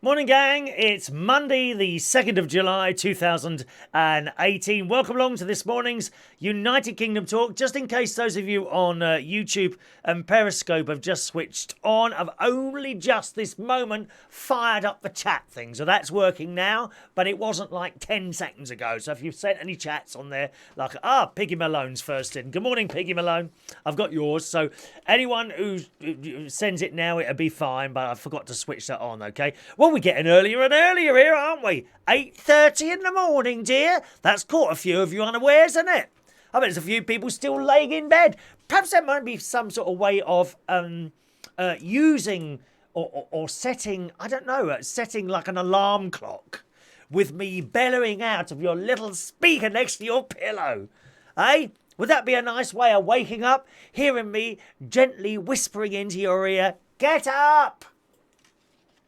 Morning, gang. It's Monday, the 2nd of July, 2018. Welcome along to this morning's United Kingdom Talk. Just in case those of you on YouTube and Periscope have just switched on, I've only just this moment fired up the chat thing. So that's working now, but it wasn't like 10 seconds ago. So if you've sent any chats on there, like, Piggy Malone's first in. Good morning, Piggy Malone. I've got yours. So anyone who sends it now, it'll be fine, but I forgot to switch that on, okay? Well, we're getting earlier and earlier here, aren't we? 8:30 in the morning, dear. That's caught a few of you unawares, isn't it? I bet there's a few people still laying in bed. Perhaps there might be some sort of way of using or setting, I don't know, setting like an alarm clock with me bellowing out of your little speaker next to your pillow. Eh? Would that be a nice way of waking up, hearing me gently whispering into your ear, "Get up!"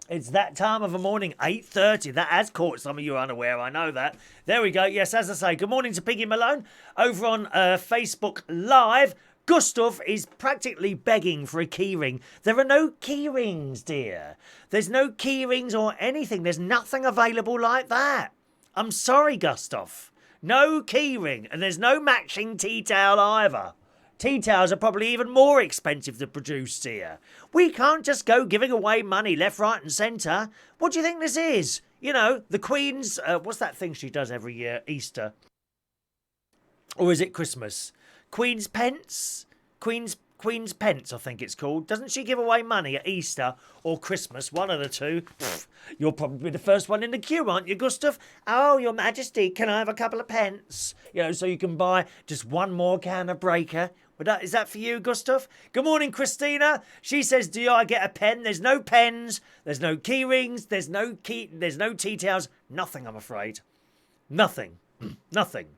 It's that time of the morning, 8:30. That has caught some of you unaware, I know that. There we go. Yes, as I say, good morning to Piggy Malone over on Facebook Live. Gustav is practically begging for a keyring. There are no keyrings, dear. There's no keyrings or anything. There's nothing available like that. I'm sorry, Gustav. No keyring, and there's no matching tea towel either. Tea towels are probably even more expensive to produce here. We can't just go giving away money left, right and centre. What do you think this is? You know, the Queen's... what's that thing she does every year? Easter. Or is it Christmas? Queen's Pence? Queen's Pence, I think it's called. Doesn't she give away money at Easter or Christmas? One of the two. Pfft, you're probably the first one in the queue, aren't you, Gustav? Oh, Your Majesty, can I have a couple of pence? You know, so you can buy just one more can of breaker. Is that for you, Gustav? Good morning, Christina. She says, do I get a pen? There's no pens. There's no key rings. There's no tea towels. Nothing, I'm afraid. Nothing. Nothing.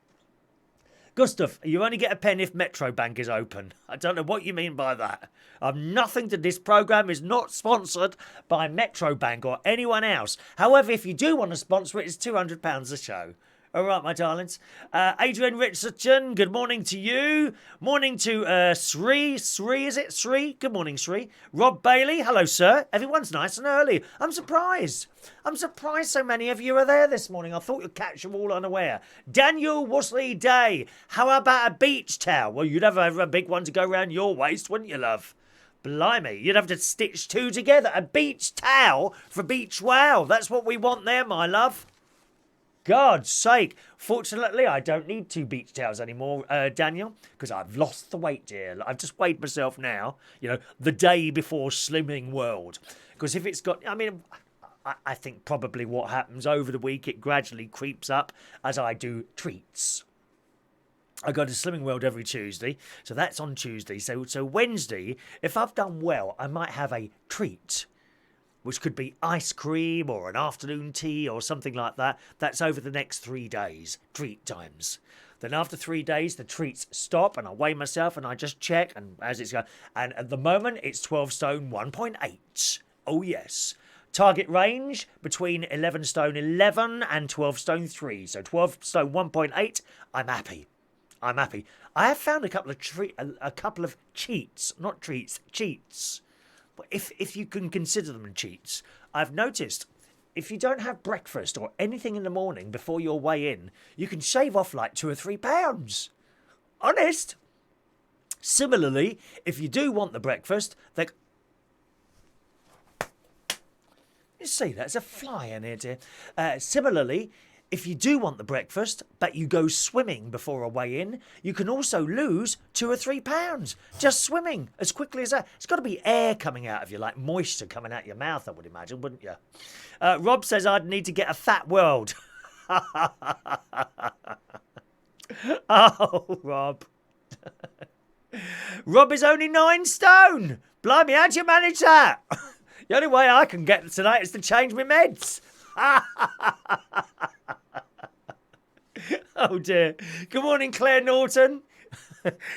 Gustav, you only get a pen if Metro Bank is open. I don't know what you mean by that. Nothing to this programme is not sponsored by Metro Bank or anyone else. However, if you do want to sponsor it, it's £200 a show. All right, my darlings. Adrian Richardson, good morning to you. Morning to Sri. Sri, is it? Sri? Good morning, Sri. Rob Bailey, hello, sir. Everyone's nice and early. I'm surprised. I'm surprised so many of you are there this morning. I thought you'd catch them all unaware. Daniel Worsley Day, how about a beach towel? Well, you'd have a big one to go round your waist, wouldn't you, love? Blimey, you'd have to stitch two together. A beach towel for Beach Wow. That's what we want there, my love. God's sake. Fortunately, I don't need two beach towels anymore, Daniel, because I've lost the weight, dear. I've just weighed myself now, you know, the day before Slimming World. Because if it's got, I mean, I think probably what happens over the week, it gradually creeps up as I do treats. I go to Slimming World every Tuesday, so that's on Tuesday. So Wednesday, if I've done well, I might have a treat, which could be ice cream or an afternoon tea or something like that. That's over the next 3 days, treat times. Then after 3 days, the treats stop and I weigh myself and I just check. And as it's going, and at the moment, it's 12 stone 1.8. Oh, yes. Target range between 11 stone 11 and 12 stone 3. So 12 stone 1.8, I'm happy. I'm happy. I have found a couple of cheats, not treats, cheats. If you can consider them cheats, I've noticed if you don't have breakfast or anything in the morning before your weigh in, you can shave off like 2 or 3 pounds. Honest. Similarly, if you do want the breakfast, you see, there's a fly in here, dear. Similarly, if you do want the breakfast, but you go swimming before a weigh-in, you can also lose 2 or 3 pounds just swimming as quickly as that. It's got to be air coming out of you, like moisture coming out your mouth, I would imagine, wouldn't you? Rob says I'd need to get a fat world. Oh, Rob. Rob is only 9 stone. Blimey, how'd you manage that? The only way I can get tonight is to change my meds. Oh dear. Good morning, Claire Norton.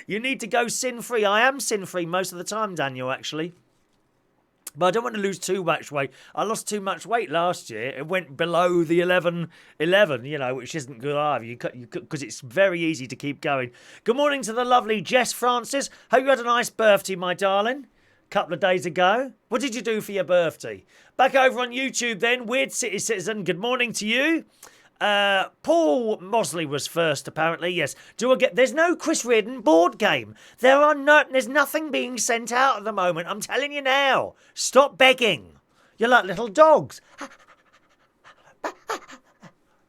You need to go sin-free. I am sin-free most of the time, Daniel, actually. But I don't want to lose too much weight. I lost too much weight last year. It went below the 11, you know, which isn't good either. Because it's very easy to keep going. Good morning to the lovely Jess Francis. Hope you had a nice birthday, my darling. couple of days ago. What did you do for your birthday? Back over on YouTube then. Weird City Citizen, good morning to you. Paul Mosley was first, apparently. Yes. There's no Chris Reardon board game. There's nothing being sent out at the moment. I'm telling you now. Stop begging. You're like little dogs.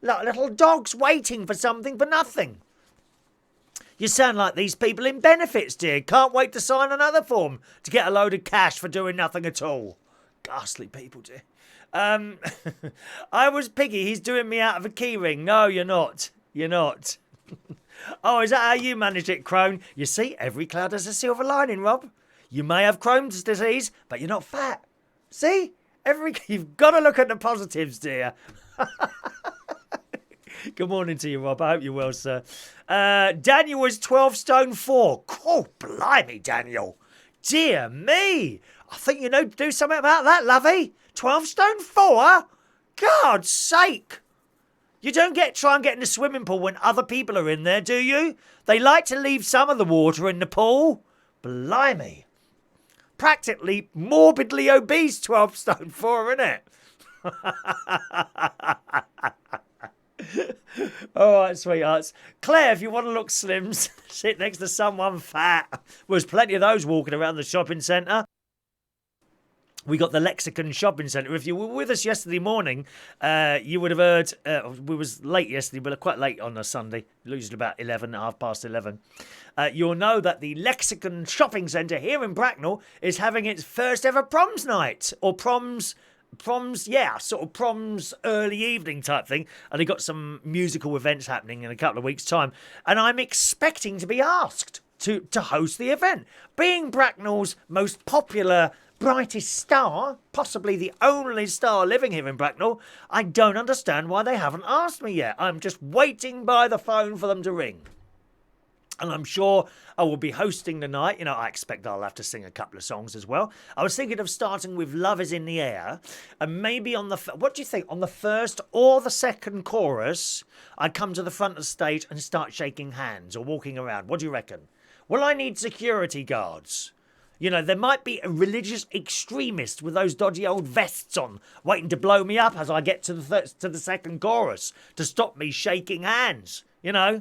Like little dogs waiting for something for nothing. You sound like these people in benefits, dear. Can't wait to sign another form to get a load of cash for doing nothing at all. Ghastly people, dear. I was Piggy. He's doing me out of a keyring. No, you're not. You're not. Oh, is that how you manage it, Crone? You see, every cloud has a silver lining, Rob. You may have Crohn's disease, but you're not fat. See? You've got to look at the positives, dear. Good morning to you, Rob. I hope you're well, sir. Daniel was 12 stone 4. Oh, blimey, Daniel. Dear me. I think you know to do something about that, lovey. 12 stone 4? God's sake. You don't try and get in the swimming pool when other people are in there, do you? They like to leave some of the water in the pool. Blimey. Practically morbidly obese 12 stone 4, isn't it? All right, sweethearts. Claire, if you want to look slim, sit next to someone fat. Well, there's plenty of those walking around the shopping centre. We got the Lexicon Shopping Centre. If you were with us yesterday morning, you would have heard, we was late yesterday, but quite late on a Sunday, usually about 11, half past 11. You'll know that the Lexicon Shopping Centre here in Bracknell is having its first ever proms night, or proms, yeah, sort of proms early evening type thing. And they got some musical events happening in a couple of weeks' time. And I'm expecting to be asked to host the event. Being Bracknell's most popular, brightest star, possibly the only star living here in Bracknell, I don't understand why they haven't asked me yet. I'm just waiting by the phone for them to ring. And I'm sure I will be hosting the night. You know, I expect I'll have to sing a couple of songs as well. I was thinking of starting with Love Is In The Air. And maybe on the... What do you think? On the first or the second chorus, I'd come to the front of the stage and start shaking hands or walking around. What do you reckon? Well, I need security guards. You know, there might be a religious extremist with those dodgy old vests on, waiting to blow me up as I get to the second chorus to stop me shaking hands, you know.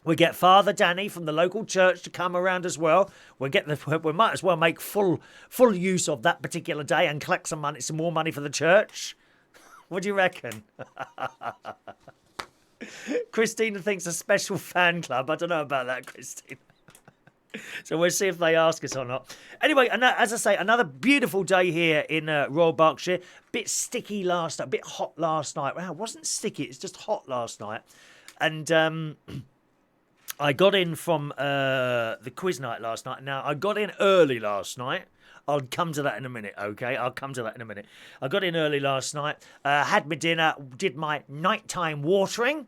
We get Father Danny from the local church to come around as well. We might as well make full use of that particular day and collect some more money for the church. What do you reckon? Christina thinks a special fan club. I don't know about that, Christina. So we'll see if they ask us or not. Anyway, as I say, another beautiful day here in Royal Berkshire. Bit sticky last night, a bit hot last night. Well, it wasn't sticky, it's just hot last night. And I got in from the quiz night last night. Now, I got in early last night. I'll come to that in a minute, okay? I'll come to that in a minute. I got in early last night, had my dinner, did my nighttime watering.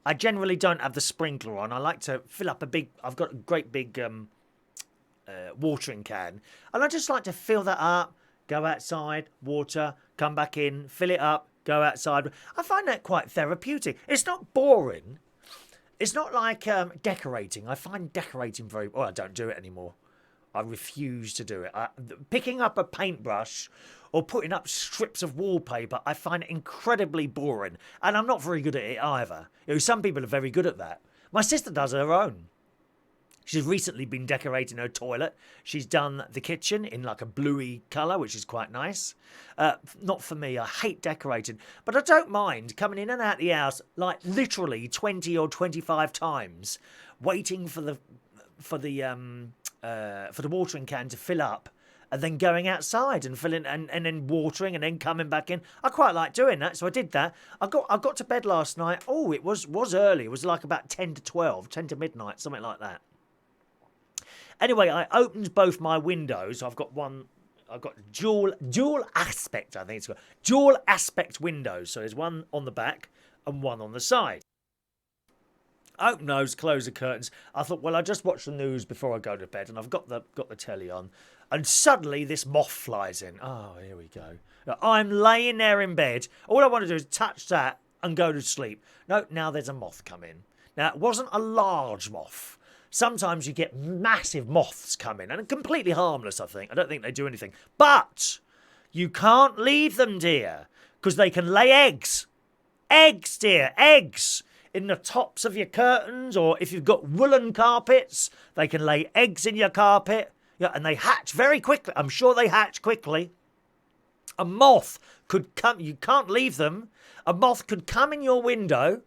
I generally don't have the sprinkler on. I like to fill up I've got a great big watering can. And I just like to fill that up, go outside, water, come back in, fill it up, go outside. I find that quite therapeutic. It's not boring. It's not like decorating. I find decorating very... Well, I don't do it anymore. I refuse to do it. Picking up a paintbrush or putting up strips of wallpaper, I find it incredibly boring. And I'm not very good at it either. You know, some people are very good at that. My sister does her own. She's recently been decorating her toilet. She's done the kitchen in like a bluey colour, which is quite nice. Not for me. I hate decorating. But I don't mind coming in and out the house like literally 20 or 25 times, waiting for the watering can to fill up, and then going outside and filling and then watering and then coming back in. I quite like doing that, so I did that. I got to bed last night. Oh, it was early. It was like about 10 to 12, 10 to midnight, something like that. Anyway, I opened both my windows. I've got dual aspect, I think it's called. Dual aspect windows. So there's one on the back and one on the side. Open those, close the curtains. I thought, well, I'll just watch the news before I go to bed, and I've got the telly on. And suddenly this moth flies in. Oh, here we go. Now, I'm laying there in bed. All I want to do is touch that and go to sleep. No, now there's a moth come in. Now, it wasn't a large moth. sometimes you get massive moths coming, and completely harmless, I think. I don't think they do anything. But you can't leave them, dear, because they can lay eggs. Eggs, dear, eggs. In the tops of your curtains, or if you've got woolen carpets, they can lay eggs in your carpet. Yeah, and they hatch very quickly. I'm sure they hatch quickly. A moth could come, you can't leave them. A moth could come in your window,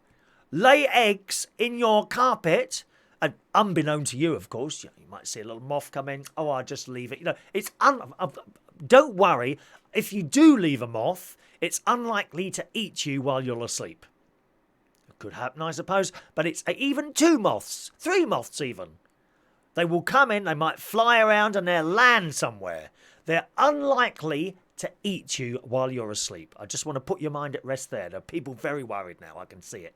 lay eggs in your carpet, and unbeknown to you, of course, you might see a little moth come in. Oh, I'll just leave it. It's don't worry. If you do leave a moth, it's unlikely to eat you while you're asleep. It could happen, I suppose, but it's even 2 moths, 3 moths even. They will come in, they might fly around, and they'll land somewhere. They're unlikely to eat you while you're asleep. I just want to put your mind at rest there. There are people very worried now, I can see it.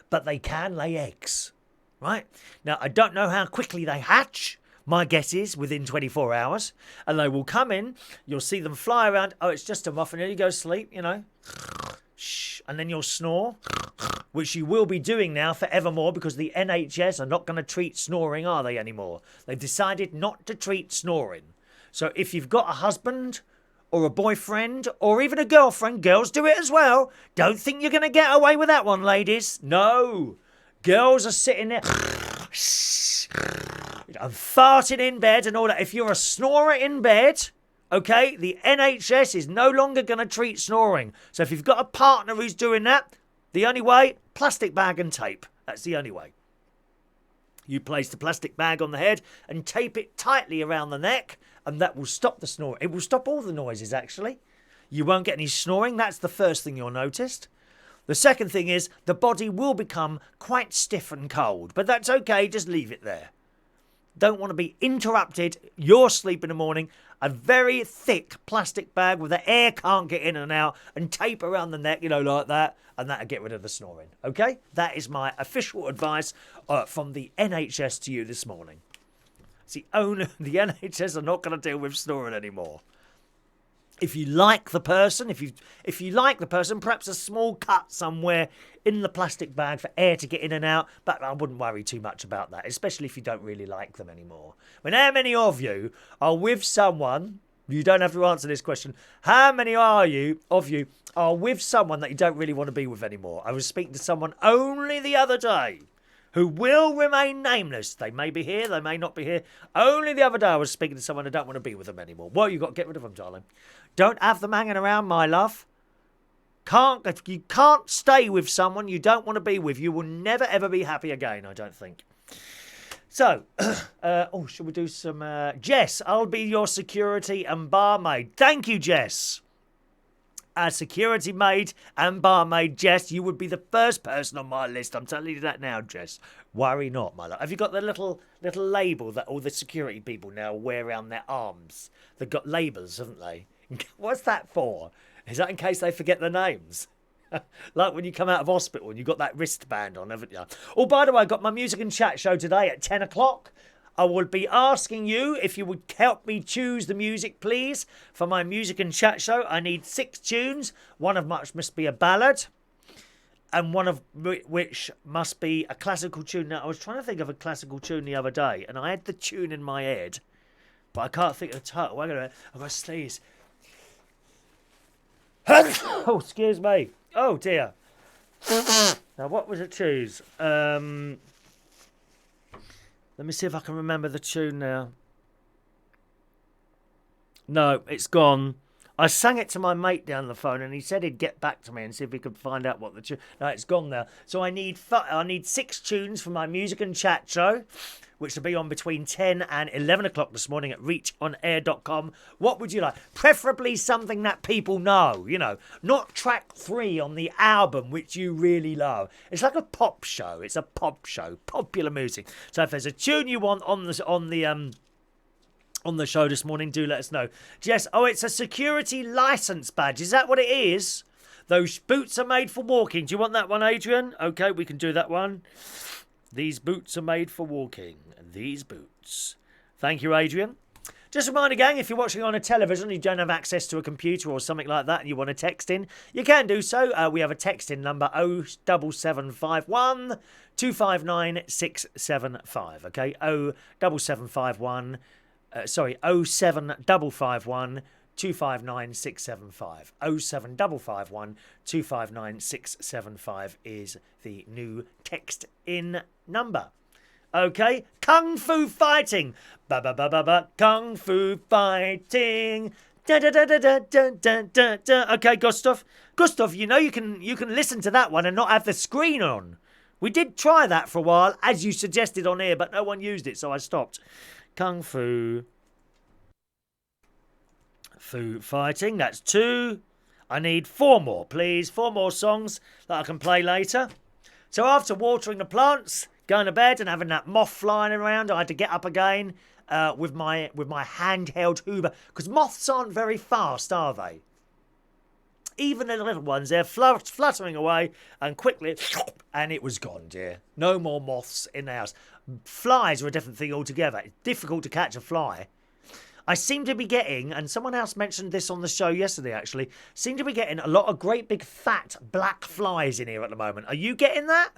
But they can lay eggs, right? Now, I don't know how quickly they hatch. My guess is within 24 hours. And they will come in, you'll see them fly around. Oh, it's just a moth, and then you go sleep, Shh, and then you'll snore, which you will be doing now forevermore, because the NHS are not going to treat snoring, are they, anymore? They've decided not to treat snoring. So if you've got a husband or a boyfriend or even a girlfriend, girls do it as well. Don't think you're going to get away with that one, ladies. No. Girls are sitting there and farting in bed and all that. If you're a snorer in bed, okay, the NHS is no longer going to treat snoring. So if you've got a partner who's doing that, the only way, plastic bag and tape. That's the only way. You place the plastic bag on the head and tape it tightly around the neck, and that will stop the snoring. It will stop all the noises, actually. You won't get any snoring. That's the first thing you'll notice. The second thing is the body will become quite stiff and cold, but that's okay. Just leave it there. Don't want to be interrupted. Your sleep in the morning. A very thick plastic bag where the air can't get in and out, and tape around the neck, like that, and that'll get rid of the snoring. Okay? That is my official advice from the NHS to you this morning. See, the NHS are not going to deal with snoring anymore. If you like the person, if you like the person, perhaps a small cut somewhere in the plastic bag for air to get in and out, but I wouldn't worry too much about that, especially if you don't really like them anymore. I mean, how many of you are with someone, you don't have to answer this question, how many of you are with someone that you don't really want to be with anymore? I was speaking to someone only the other day who will remain nameless. They may be here, they may not be here. Only the other day I was speaking to someone who don't want to be with them anymore. Well, you've got to get rid of them, darling. Don't have them hanging around, my love. You can't stay with someone you don't want to be with. You will never, ever be happy again, I don't think. So, shall we do some... Jess, I'll be your security and barmaid. Thank you, Jess. As security maid and barmaid, Jess, you would be the first person on my list. I'm telling you that now, Jess. Worry not, my love. Have you got the little label that all the security people now wear around their arms? They've got labels, haven't they? What's that for? Is that in case they forget their names? Like when you come out of hospital and you've got that wristband on, haven't you? Oh, by the way, I got my music and chat show today at 10 o'clock. I will be asking you if you would help me choose the music, please, for my music and chat show. I need 6 tunes. One of which must be a ballad, and one of which must be a classical tune. Now, I was trying to think of a classical tune the other day, and I had the tune in my head, but I can't think of the title. I've got to sneeze. Oh, excuse me. Oh, dear. Now, what was it choose? Let me see if I can remember the tune now. No, it's gone. I sang it to my mate down the phone, and he said he'd get back to me and see if he could find out what the tune... No, it's gone now. So I need 6 tunes for my music and chat show, which will be on between 10 and 11 o'clock this morning at reachonair.com. What would you like? Preferably something that people know, not track 3 on the album, which you really love. It's like a pop show. It's a pop show, popular music. So if there's a tune you want on the show this morning, do let us know. Jess, it's a security license badge. Is that what it is? Those boots are made for walking. Do you want that one, Adrian? Okay, we can do that one. These boots are made for walking. These boots. Thank you, Adrian. Just a reminder, gang, if you're watching on a television, you don't have access to a computer or something like that, and you want to text in, you can do so. We have a text in number 07751 259 675. Okay, 07751. Sorry, 07551 259 675. 07551 259 675 is the new text in number. Okay, Kung Fu Fighting. Ba ba ba ba ba. Kung Fu Fighting. Da da da da da da da da da. Okay, Gustav. Gustav, you know you can listen to that one and not have the screen on. We did try that for a while, as you suggested on here, but no one used it, so I stopped. Kung Fu Fighting. That's 2. I need 4 more, please. 4 more songs that I can play later. So after watering the plants, going to bed and having that moth flying around, I had to get up again with my handheld Hoover, because moths aren't very fast, are they? Even the little ones, they're fluttering away, and quickly, and it was gone, dear. No more moths in the house. Flies are a different thing altogether. It's difficult to catch a fly. I seem to be getting, and someone else mentioned this on the show yesterday actually, seem to be getting a lot of great big fat black flies in here at the moment. Are you getting that?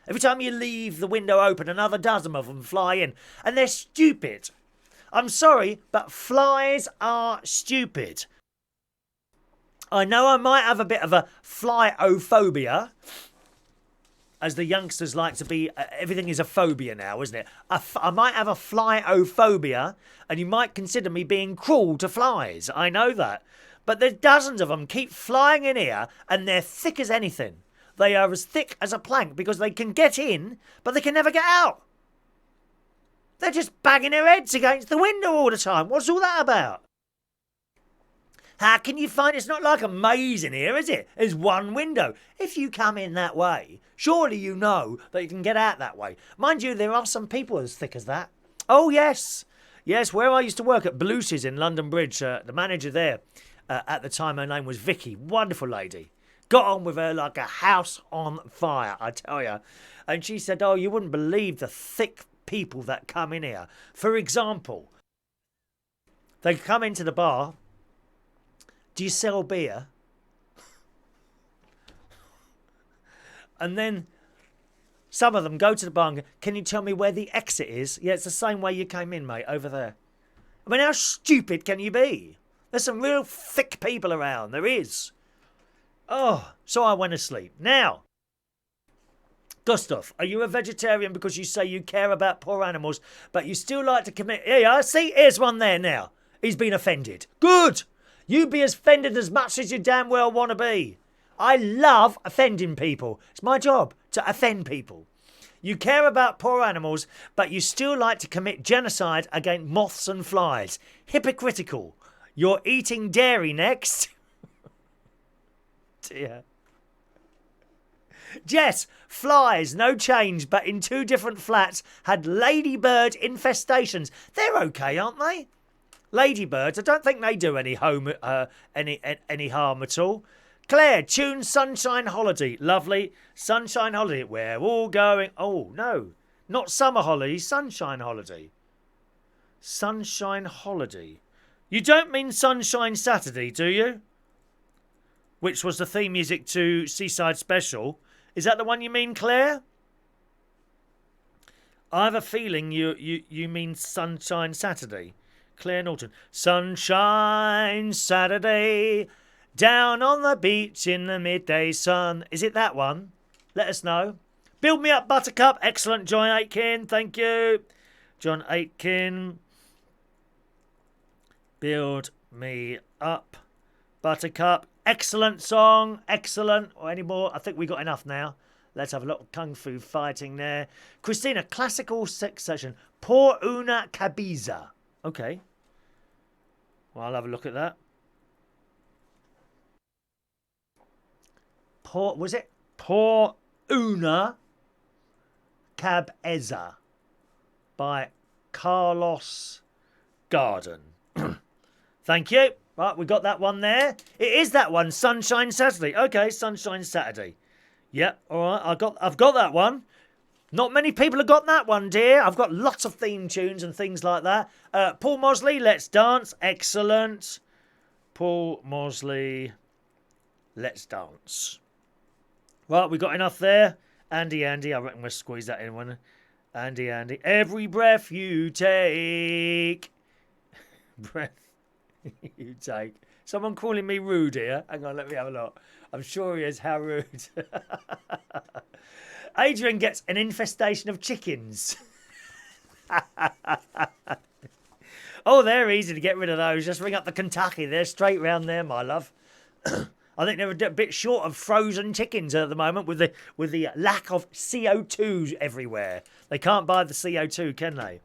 Every time you leave the window open, another dozen of them fly in. And they're stupid. I'm sorry, but flies are stupid. I know I might have a bit of a flyophobia, as the youngsters like to be. Everything is a phobia now, isn't it? I might have a flyophobia, and you might consider me being cruel to flies. I know that. But there's dozens of them keep flying in here, and they're thick as anything. They are as thick as a plank because they can get in, but they can never get out. They're just banging their heads against the window all the time. What's all that about? How can you find it's not like a maze in here, is it? There's one window. If you come in that way, surely you know that you can get out that way. Mind you, there are some people as thick as that. Oh, yes. Yes, where I used to work at Blue's in London Bridge, the manager there, at the time, her name was Vicky. Wonderful lady. Got on with her like a house on fire, I tell you. And she said, oh, you wouldn't believe the thick people that come in here. For example, they come into the bar. Do you sell beer? And then some of them go to the bar and go, can you tell me where the exit is? Yeah, it's the same way you came in, mate, over there. I mean, how stupid can you be? There's some real thick people around. There is. Oh, so I went to sleep. Now, Gustav, are you a vegetarian because you say you care about poor animals, but you still like to commit... Here you are. See, here's one there now. He's been offended. Good. You be as offended as much as you damn well want to be. I love offending people. It's my job to offend people. You care about poor animals, but you still like to commit genocide against moths and flies. Hypocritical. You're eating dairy next. Dear. Jess, flies, no change, but in 2 different flats had ladybird infestations. They're okay, aren't they? Ladybirds, I don't think they do any harm at all. Claire, tune Sunshine Holiday. Lovely. Sunshine Holiday. We're all going... Oh, no. Not Summer Holiday. Sunshine Holiday. Sunshine Holiday. You don't mean Sunshine Saturday, do you? Which was the theme music to Seaside Special. Is that the one you mean, Claire? I have a feeling you mean Sunshine Saturday. Claire Norton. Sunshine Saturday, down on the beach in the midday sun. Is it that one? Let us know. Build me up, Buttercup. Excellent, John Aitken. Thank you. John Aitken. Build me up, Buttercup. Excellent song. Excellent. Or any more? I think we got enough now. Let's have a lot of Kung Fu Fighting there. Christina, classical sex session. Por una cabeza. Okay. Well, I'll have a look at that. Was it Por una cabeza by Carlos Garden. Thank you. Right, we got that one there. It is that one, Sunshine Saturday. Okay, Sunshine Saturday. Yep, all right. I've got that one. Not many people have got that one, dear. I've got lots of theme tunes and things like that. Paul Mosley, Let's Dance. Excellent. Paul Mosley, Let's Dance. Well, we got enough there. Andy, I reckon we'll squeeze that in one. Andy, every breath you take. Breath you take. Someone calling me rude here. Hang on, let me have a look. I'm sure he is. How rude. Adrian gets an infestation of chickens. Oh, they're easy to get rid of those. Just ring up the Kentucky. They're straight round there, my love. I think they're a bit short of frozen chickens at the moment with the lack of CO2 everywhere. They can't buy the CO2, can they?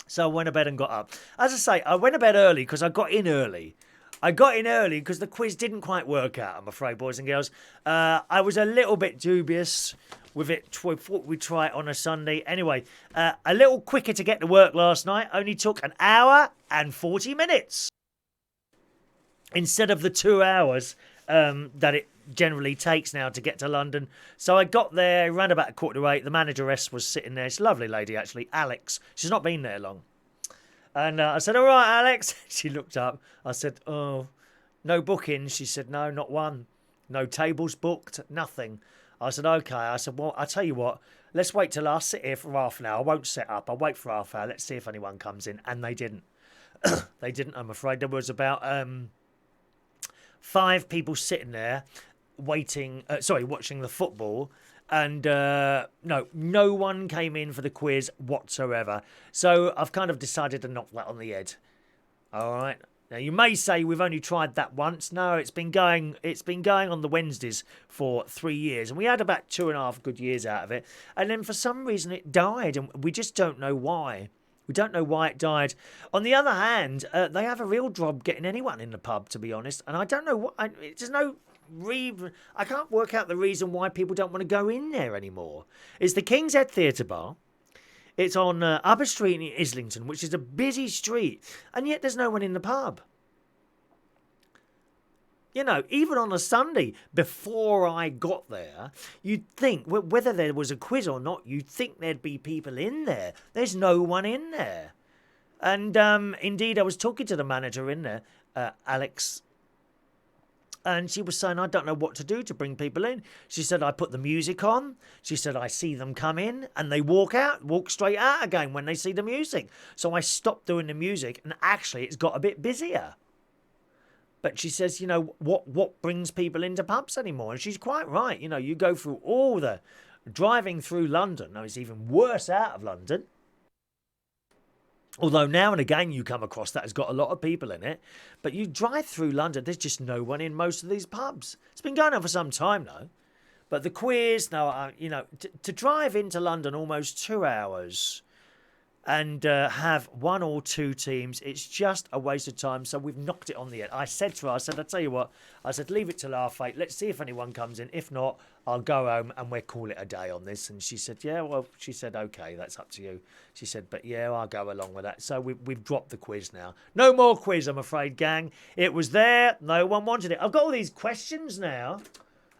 So I went to bed and got up. As I say, I went to bed early because I got in early. I got in early because the quiz didn't quite work out, I'm afraid, boys and girls. I was a little bit dubious with it. We thought we'd try it on a Sunday. Anyway, a little quicker to get to work last night. Only took an hour and 40 minutes. Instead of the 2 hours that it generally takes now to get to London. So I got there around about 7:45. The manageress was sitting there. She's a lovely lady, actually, Alex. She's not been there long. And I said, all right, Alex. She looked up. I said, oh, no bookings. She said, no, not one. No tables booked, nothing. I said, okay. I said, well, I'll tell you what. Let's wait till I sit here for half an hour. I won't set up. I'll wait for half an hour. Let's see if anyone comes in. And they didn't. They didn't, I'm afraid. There was about 5 people sitting there watching the football. And no one came in for the quiz whatsoever. So I've kind of decided to knock that on the head. All right. Now you may say we've only tried that once. No, it's been going on the Wednesdays for 3 years, and we had about 2.5 good years out of it. And then for some reason it died, and we just don't know why. We don't know why it died. On the other hand, they have a real job getting anyone in the pub, to be honest. And I don't know what. There's no. I can't work out the reason why people don't want to go in there anymore. It's the King's Head Theatre Bar. It's on Upper Street in Islington, which is a busy street, and yet there's no one in the pub. You know, even on a Sunday, before I got there, you'd think, whether there was a quiz or not, you'd think there'd be people in there. There's no one in there. And indeed, I was talking to the manager in there, Alex, and she was saying, I don't know what to do to bring people in. She said, I put the music on. She said, I see them come in and they walk straight out again when they see the music. So I stopped doing the music and actually it's got a bit busier. But she says, you know, what brings people into pubs anymore? And she's quite right. You know, you go through all the driving through London. No, it's even worse out of London. Although now and again you come across that has got a lot of people in it. But you drive through London, there's just no one in most of these pubs. It's been going on for some time though. But the quiz, to drive into London almost 2 hours and have 1 or 2 teams, it's just a waste of time. So we've knocked it on the head. I said to her, I said, I'll tell you what, I said, leave it till half 8. Let's see if anyone comes in. If not, I'll go home and we'll call it a day on this. And she said, yeah, well, she said, okay, that's up to you. She said, but yeah, I'll go along with that. So we've dropped the quiz now. No more quiz, I'm afraid, gang. It was there. No one wanted it. I've got all these questions now.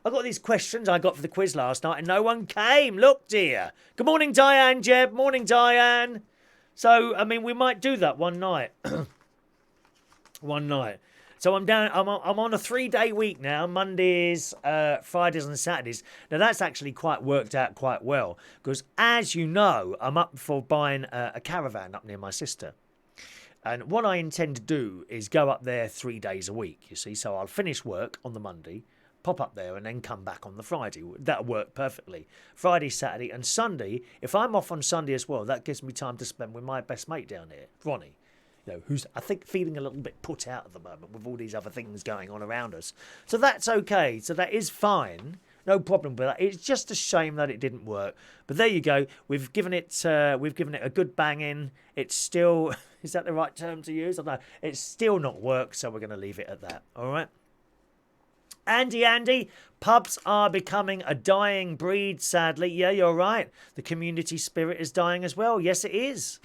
I've got these questions I got for the quiz last night and no one came. Look, dear. Good morning, Diane, Jeb. Morning, Diane. So, I mean, we might do that one night. One night. So I'm on a 3-day week now, Mondays, Fridays and Saturdays. Now that's actually quite worked out quite well because as you know, I'm up for buying a caravan up near my sister. And what I intend to do is go up there 3 days a week, you see. So I'll finish work on the Monday, pop up there and then come back on the Friday. That'll work perfectly. Friday, Saturday and Sunday, if I'm off on Sunday as well, that gives me time to spend with my best mate down here, Ronnie. You know, who's, I think, feeling a little bit put out at the moment with all these other things going on around us. So that's okay. So that is fine. No problem with that. It's just a shame that it didn't work. But there you go. We've given it a good banging. It's still, is that the right term to use? I don't know. It's still not worked, so we're going to leave it at that. All right. Andy, pubs are becoming a dying breed, sadly. Yeah, you're right. The community spirit is dying as well. Yes, it is.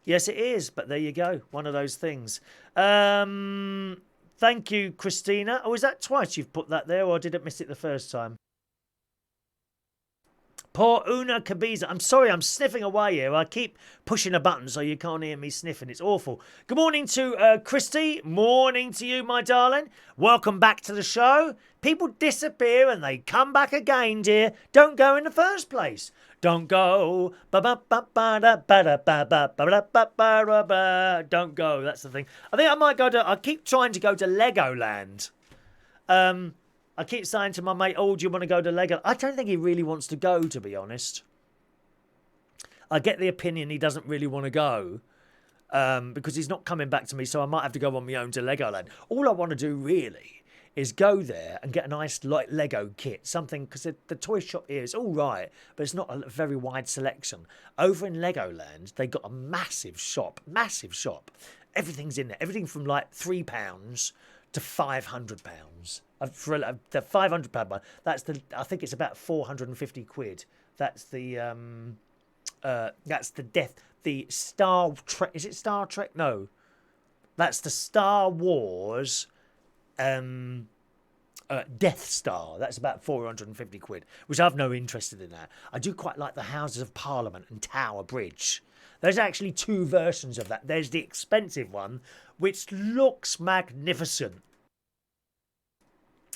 Yes, it is. But there you go. One of those things. Thank you, Christina. Oh, is that twice you've put that there, or did it miss it the first time? Poor Una Kabiza. I'm sorry, I'm sniffing away here. I keep pushing a button so you can't hear me sniffing. It's awful. Good morning to Christy. Morning to you, my darling. Welcome back to the show. People disappear and they come back again, dear. Don't go in the first place. Don't go. Don't go. That's the thing. I think I might go to... I keep trying to go to Legoland. I keep saying to my mate, oh, do you want to go to Lego? I don't think he really wants to go, to be honest. I get the opinion he doesn't really want to go because he's not coming back to me, so I might have to go on my own to Legoland. All I want to do, really, is go there and get a nice Lego kit, something, because the toy shop here is all right, but it's not a very wide selection. Over in Legoland, they got a massive shop. Everything's in there. Everything from like £3 to £500. For the £500 one, I think it's about 450 quid. That's the Star Trek. Is it Star Trek? No, that's the Star Wars Death Star. That's about 450 quid, which I've no interest in that. I do quite like the Houses of Parliament and Tower Bridge. There's actually two versions of that. There's the expensive one, which looks magnificent.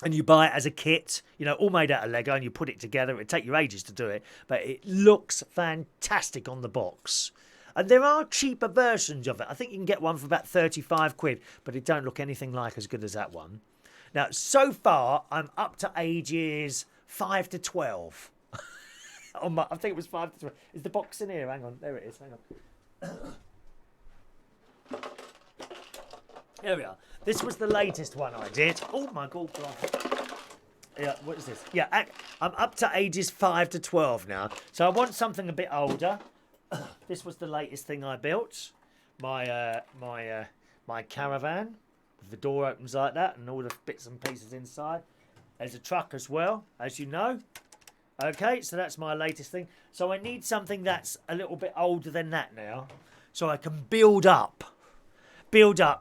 And you buy it as a kit, all made out of Lego, and you put it together. It'd take you ages to do it, but it looks fantastic on the box. And there are cheaper versions of it. I think you can get one for about 35 quid, but it don't look anything like as good as that one. Now, so far, I'm up to ages 5 to 12. I think it was 5 to 12. Is the box in here? Hang on. There it is. Hang on. Here we are. This was the latest one I did. Oh, my God. Yeah, what is this? Yeah, I'm up to ages 5 to 12 now. So I want something a bit older. This was the latest thing I built. My caravan. The door opens like that and all the bits and pieces inside. There's a truck as well, as you know. Okay, so that's my latest thing. So I need something that's a little bit older than that now. So I can build up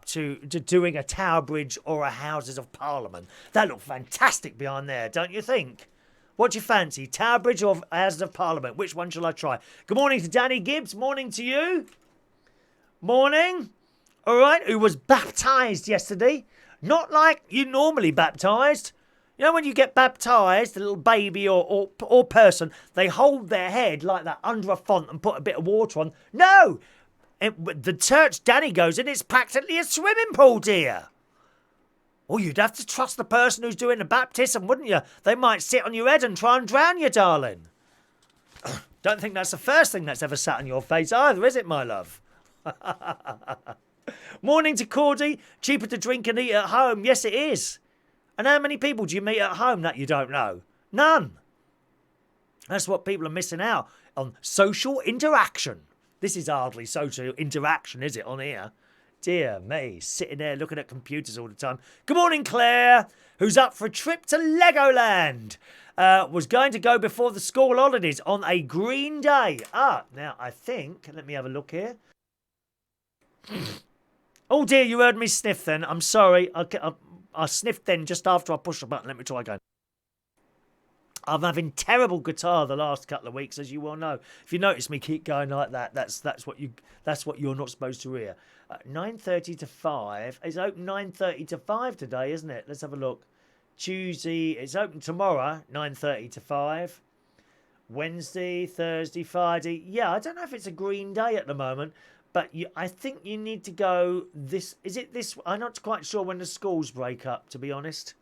to doing a Tower Bridge or a Houses of Parliament. That looked fantastic behind there, don't you think? What do you fancy, Tower Bridge or Houses of Parliament? Which one shall I try? Good morning to Danny Gibbs. Morning to you. Morning. All right, who was baptised yesterday. Not like you normally baptised. You know when you get baptised, a little baby or person, they hold their head like that under a font and put a bit of water on. No! The church Danny goes in, it's practically a swimming pool, dear. Well, you'd have to trust the person who's doing the baptism, wouldn't you? They might sit on your head and try and drown you, darling. Don't think that's the first thing that's ever sat on your face either, is it, my love? Morning to Cordy. Cheaper to drink and eat at home. Yes, it is. And how many people do you meet at home that you don't know? None. That's what people are missing out on. Social interaction. This is hardly social interaction, is it, on here? Dear me, sitting there looking at computers all the time. Good morning, Claire, who's up for a trip to Legoland. Was going to go before the school holidays on a green day. Now I think, let me have a look here. Oh dear, you heard me sniff then. I'm sorry. I sniffed then just after I pushed the button. Let me try again. I'm having terrible guitar the last couple of weeks, as you well know. If you notice me keep going like that, that's what you're not supposed to hear. 9:30 to 5. It's open 9:30 to 5 today, isn't it? Let's have a look. Tuesday, it's open tomorrow, 9:30 to 5. Wednesday, Thursday, Friday. Yeah, I don't know if it's a green day at the moment, but I think you need to go this. Is it this? I'm not quite sure when the schools break up, to be honest.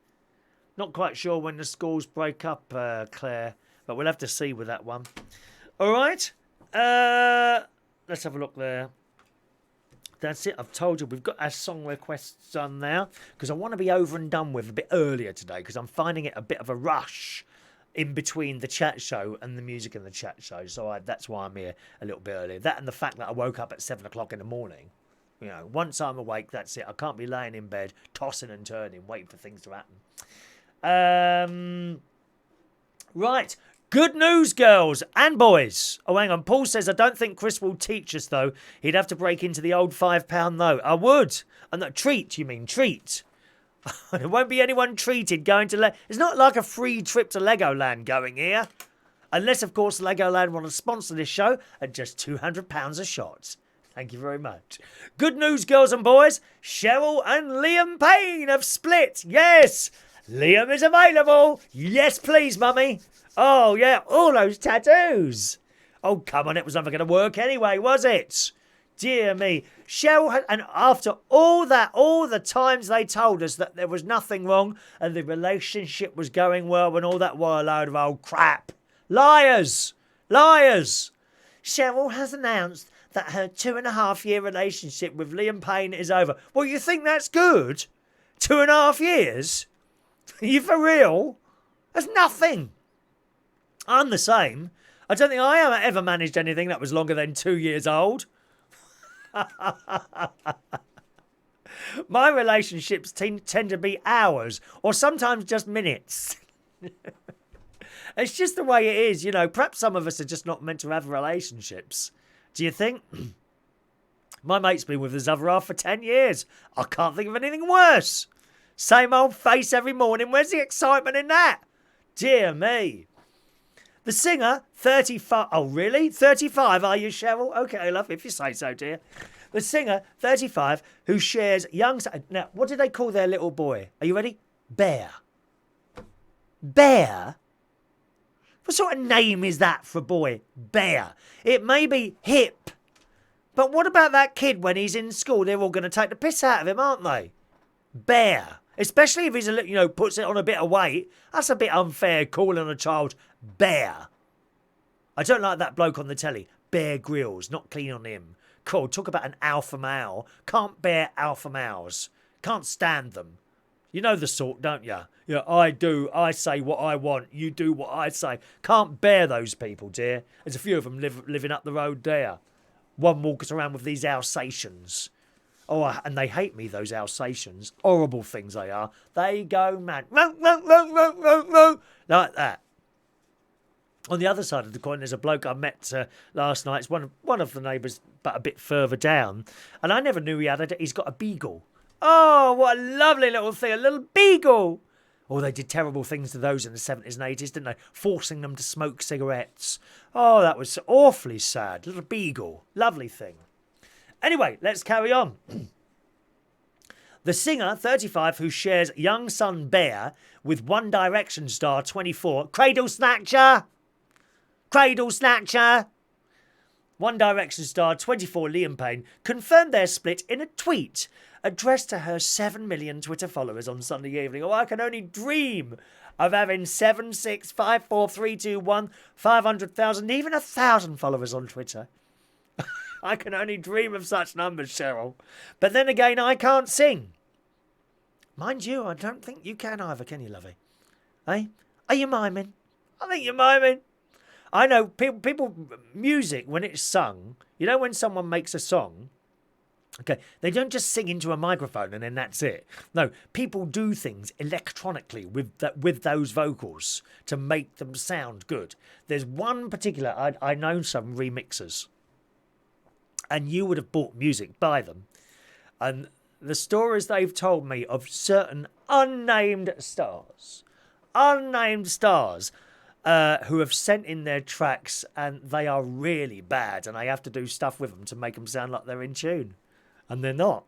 Not quite sure when the schools break up, Claire, but we'll have to see with that one. All right. Let's have a look there. That's it. I've told you we've got our song requests done now because I want to be over and done with a bit earlier today because I'm finding it a bit of a rush in between the chat show and the music in the chat show. So that's why I'm here a little bit earlier. That and the fact that I woke up at 7 o'clock in the morning. You know, once I'm awake, that's it. I can't be laying in bed, tossing and turning, waiting for things to happen. Right. Good news, girls and boys. Oh, hang on. Paul says, I don't think Chris will teach us, though. He'd have to break into the old £5 note. I would. And that treat, you mean treat. There won't be anyone treated going to... It's not like a free trip to Legoland going here. Unless, of course, Legoland want to sponsor this show at just £200 a shot. Thank you very much. Good news, girls and boys. Cheryl and Liam Payne have split. Yes, Liam is available. Yes, please, mummy. Oh, yeah, all those tattoos. Oh, come on, it was never going to work anyway, was it? Dear me. Cheryl, and after all the times they told us that there was nothing wrong and the relationship was going well and all that, were a load of old crap. Liars. Liars. Cheryl has announced that her 2.5-year relationship with Liam Payne is over. Well, you think that's good? 2.5 years? Are you for real? That's nothing. I'm the same. I don't think I ever managed anything that was longer than 2 years old. My relationships tend to be hours or sometimes just minutes. It's just the way it is, you know. Perhaps some of us are just not meant to have relationships. Do you think? My mate's been with his other half for 10 years. I can't think of anything worse. Same old face every morning. Where's the excitement in that? Dear me. The singer, 35... Oh, really? 35, are you, Cheryl? Okay, love, if you say so, dear. The singer, 35, who shares young... Now, what do they call their little boy? Are you ready? Bear. Bear? What sort of name is that for a boy? Bear. It may be hip. But what about that kid when he's in school? They're all going to take the piss out of him, aren't they? Bear. Especially if he's, puts it on a bit of weight. That's a bit unfair calling a child Bear. I don't like that bloke on the telly. Bear Grylls. Not keen on him. Cool. Talk about an alpha male. Can't bear alpha males. Can't stand them. You know the sort, don't you? Yeah, I do. I say what I want. You do what I say. Can't bear those people, dear. There's a few of them living up the road there. One walks around with these Alsatians. Oh, and they hate me, those Alsatians. Horrible things they are. They go mad. Like that. On the other side of the coin, there's a bloke I met last night. It's one of the neighbours, but a bit further down. And I never knew he's got a beagle. Oh, what a lovely little thing, a little beagle. Oh, they did terrible things to those in the 70s and 80s, didn't they? Forcing them to smoke cigarettes. Oh, that was awfully sad. Little beagle. Lovely thing. Anyway, let's carry on. The singer, 35, who shares young son Bear with One Direction star 24, Cradle Snatcher. Cradle Snatcher. One Direction star 24 Liam Payne confirmed their split in a tweet addressed to her 7 million Twitter followers on Sunday evening. Oh, I can only dream of having 7, 6, 5, 4, 3, 2, 1, 500,000, even 1,000 followers on Twitter. I can only dream of such numbers, Cheryl. But then again, I can't sing. Mind you, I don't think you can either, can you, lovey? Eh? Are you miming? I think you're miming. I know people, music, when it's sung, you know when someone makes a song, okay, they don't just sing into a microphone and then that's it. No, people do things electronically with those vocals to make them sound good. There's one particular, I know some remixers, and you would have bought music by them. And the stories they've told me of certain unnamed stars who have sent in their tracks and they are really bad and I have to do stuff with them to make them sound like they're in tune. And they're not.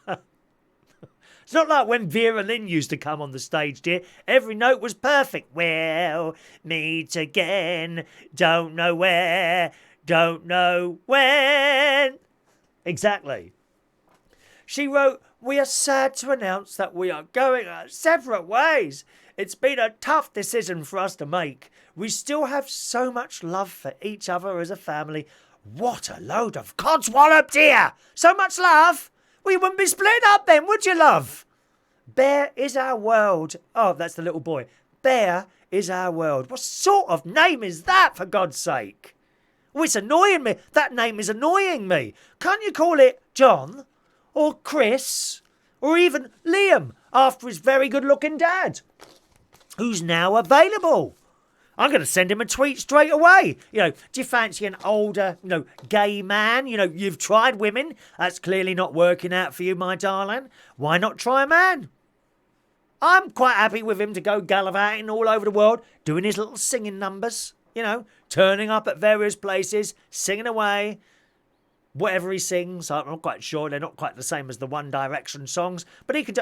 It's not like when Vera Lynn used to come on the stage, dear. Every note was perfect. We'll meet again. Don't know where. Don't know when. Exactly. She wrote, "We are sad to announce that we are going our separate ways. It's been a tough decision for us to make. We still have so much love for each other as a family." What a load of codswallop, dear! So much love? We wouldn't be split up then, would you, love? Bear is our world. Oh, that's the little boy. Bear is our world. What sort of name is that, for God's sake? Oh, it's annoying me. That name is annoying me. Can't you call it John? Or Chris? Or even Liam, after his very good-looking dad, who's now available? I'm going to send him a tweet straight away. Do you fancy an older, gay man? You've tried women. That's clearly not working out for you, my darling. Why not try a man? I'm quite happy with him to go gallivanting all over the world, doing his little singing numbers. You know, turning up at various places, singing away. Whatever he sings, I'm not quite sure. They're not quite the same as the One Direction songs. But he could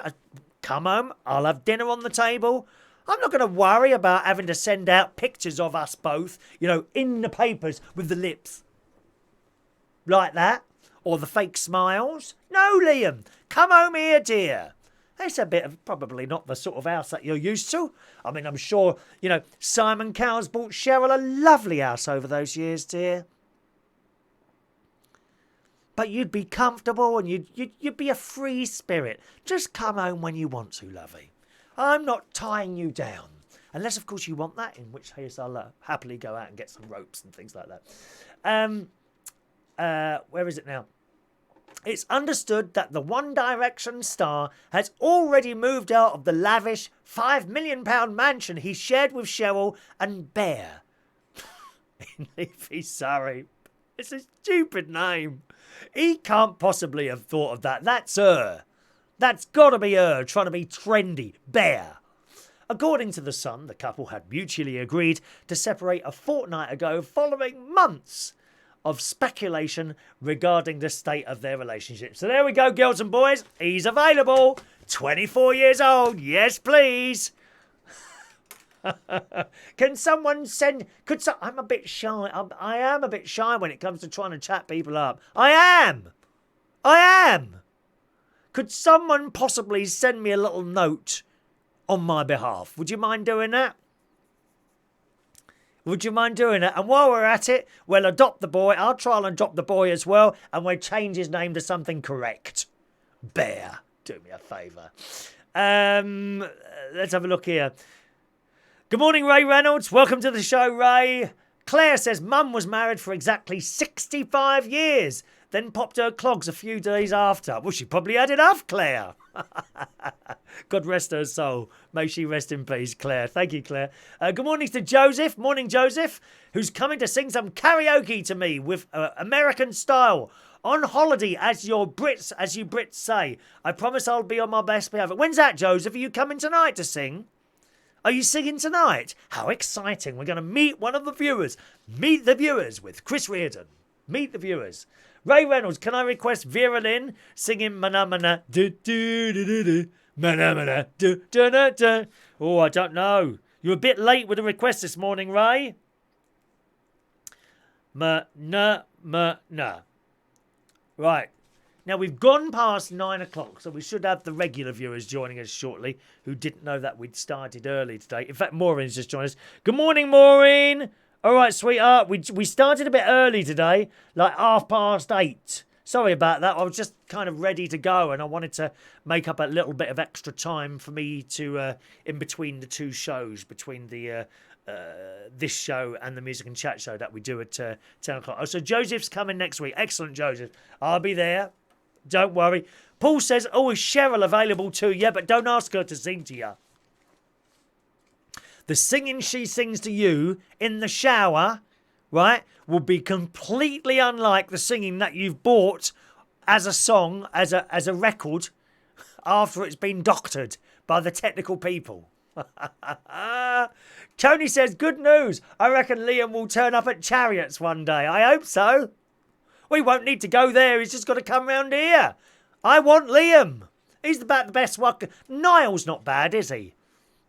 come home, I'll have dinner on the table. I'm not going to worry about having to send out pictures of us both, you know, in the papers with the lips like that. Or the fake smiles. No, Liam, come home here, dear. It's a bit of probably not the sort of house that you're used to. I mean, I'm sure, you know, Simon Cowell's bought Cheryl a lovely house over those years, dear. But you'd be comfortable and you'd be a free spirit. Just come home when you want to, lovey. I'm not tying you down. Unless, of course, you want that, in which case I'll happily go out and get some ropes and things like that. Where is it now? It's understood that the One Direction star has already moved out of the lavish £5 million mansion he shared with Cheryl and Bear in Leaf, Surrey. It's a stupid name. He can't possibly have thought of that. That's her. That's got to be her trying to be trendy. Bear. According to The Sun, the couple had mutually agreed to separate a fortnight ago following months of speculation regarding the state of their relationship. So there we go, girls and boys. He's available. 24 years old. Yes, please. Can someone send... I'm a bit shy. I am a bit shy when it comes to trying to chat people up. I am. Could someone possibly send me a little note on my behalf? Would you mind doing that? Would you mind doing it? And while we're at it, we'll adopt the boy. I'll try and adopt the boy as well. And we'll change his name to something correct. Bear. Do me a favour. Let's have a look here. Good morning, Ray Reynolds. Welcome to the show, Ray. Claire says Mum was married for exactly 65 years. Then popped her clogs a few days after. Well, she probably had enough, Claire. God rest her soul. May she rest in peace, Claire. Thank you, Claire. Good morning to Joseph. Morning, Joseph, who's coming to sing some karaoke to me with American style. On holiday, as you Brits say. I promise I'll be on my best behaviour. When's that, Joseph? Are you coming tonight to sing? Are you singing tonight? How exciting. We're going to meet one of the viewers. Meet the viewers with Chris Reardon. Meet the viewers. Ray Reynolds, can I request Vera Lynn singing Mana Mana do do do do do Mana Mana do do do do? Oh, I don't know. You're a bit late with the request this morning, Ray. Na. Right. Now, we've gone past 9 o'clock, so we should have the regular viewers joining us shortly who didn't know that we'd started early today. In fact, Maureen's just joined us. Good morning, Maureen. All right, sweetheart, we started a bit early today, like 8:30. Sorry about that. I was just kind of ready to go, and I wanted to make up a little bit of extra time for me to, in between the two shows, between the this show and the Music and Chat show that we do at 10 o'clock. Oh, so Joseph's coming next week. Excellent, Joseph. I'll be there. Don't worry. Paul says, oh, is Cheryl available too? Yeah, but don't ask her to sing to you. The singing she sings to you in the shower, right, will be completely unlike the singing that you've bought as a song, as a record, after it's been doctored by the technical people. Tony says, good news. I reckon Liam will turn up at Chariots one day. I hope so. We won't need to go there. He's just got to come round here. I want Liam. He's about the best one. Niall's not bad, is he?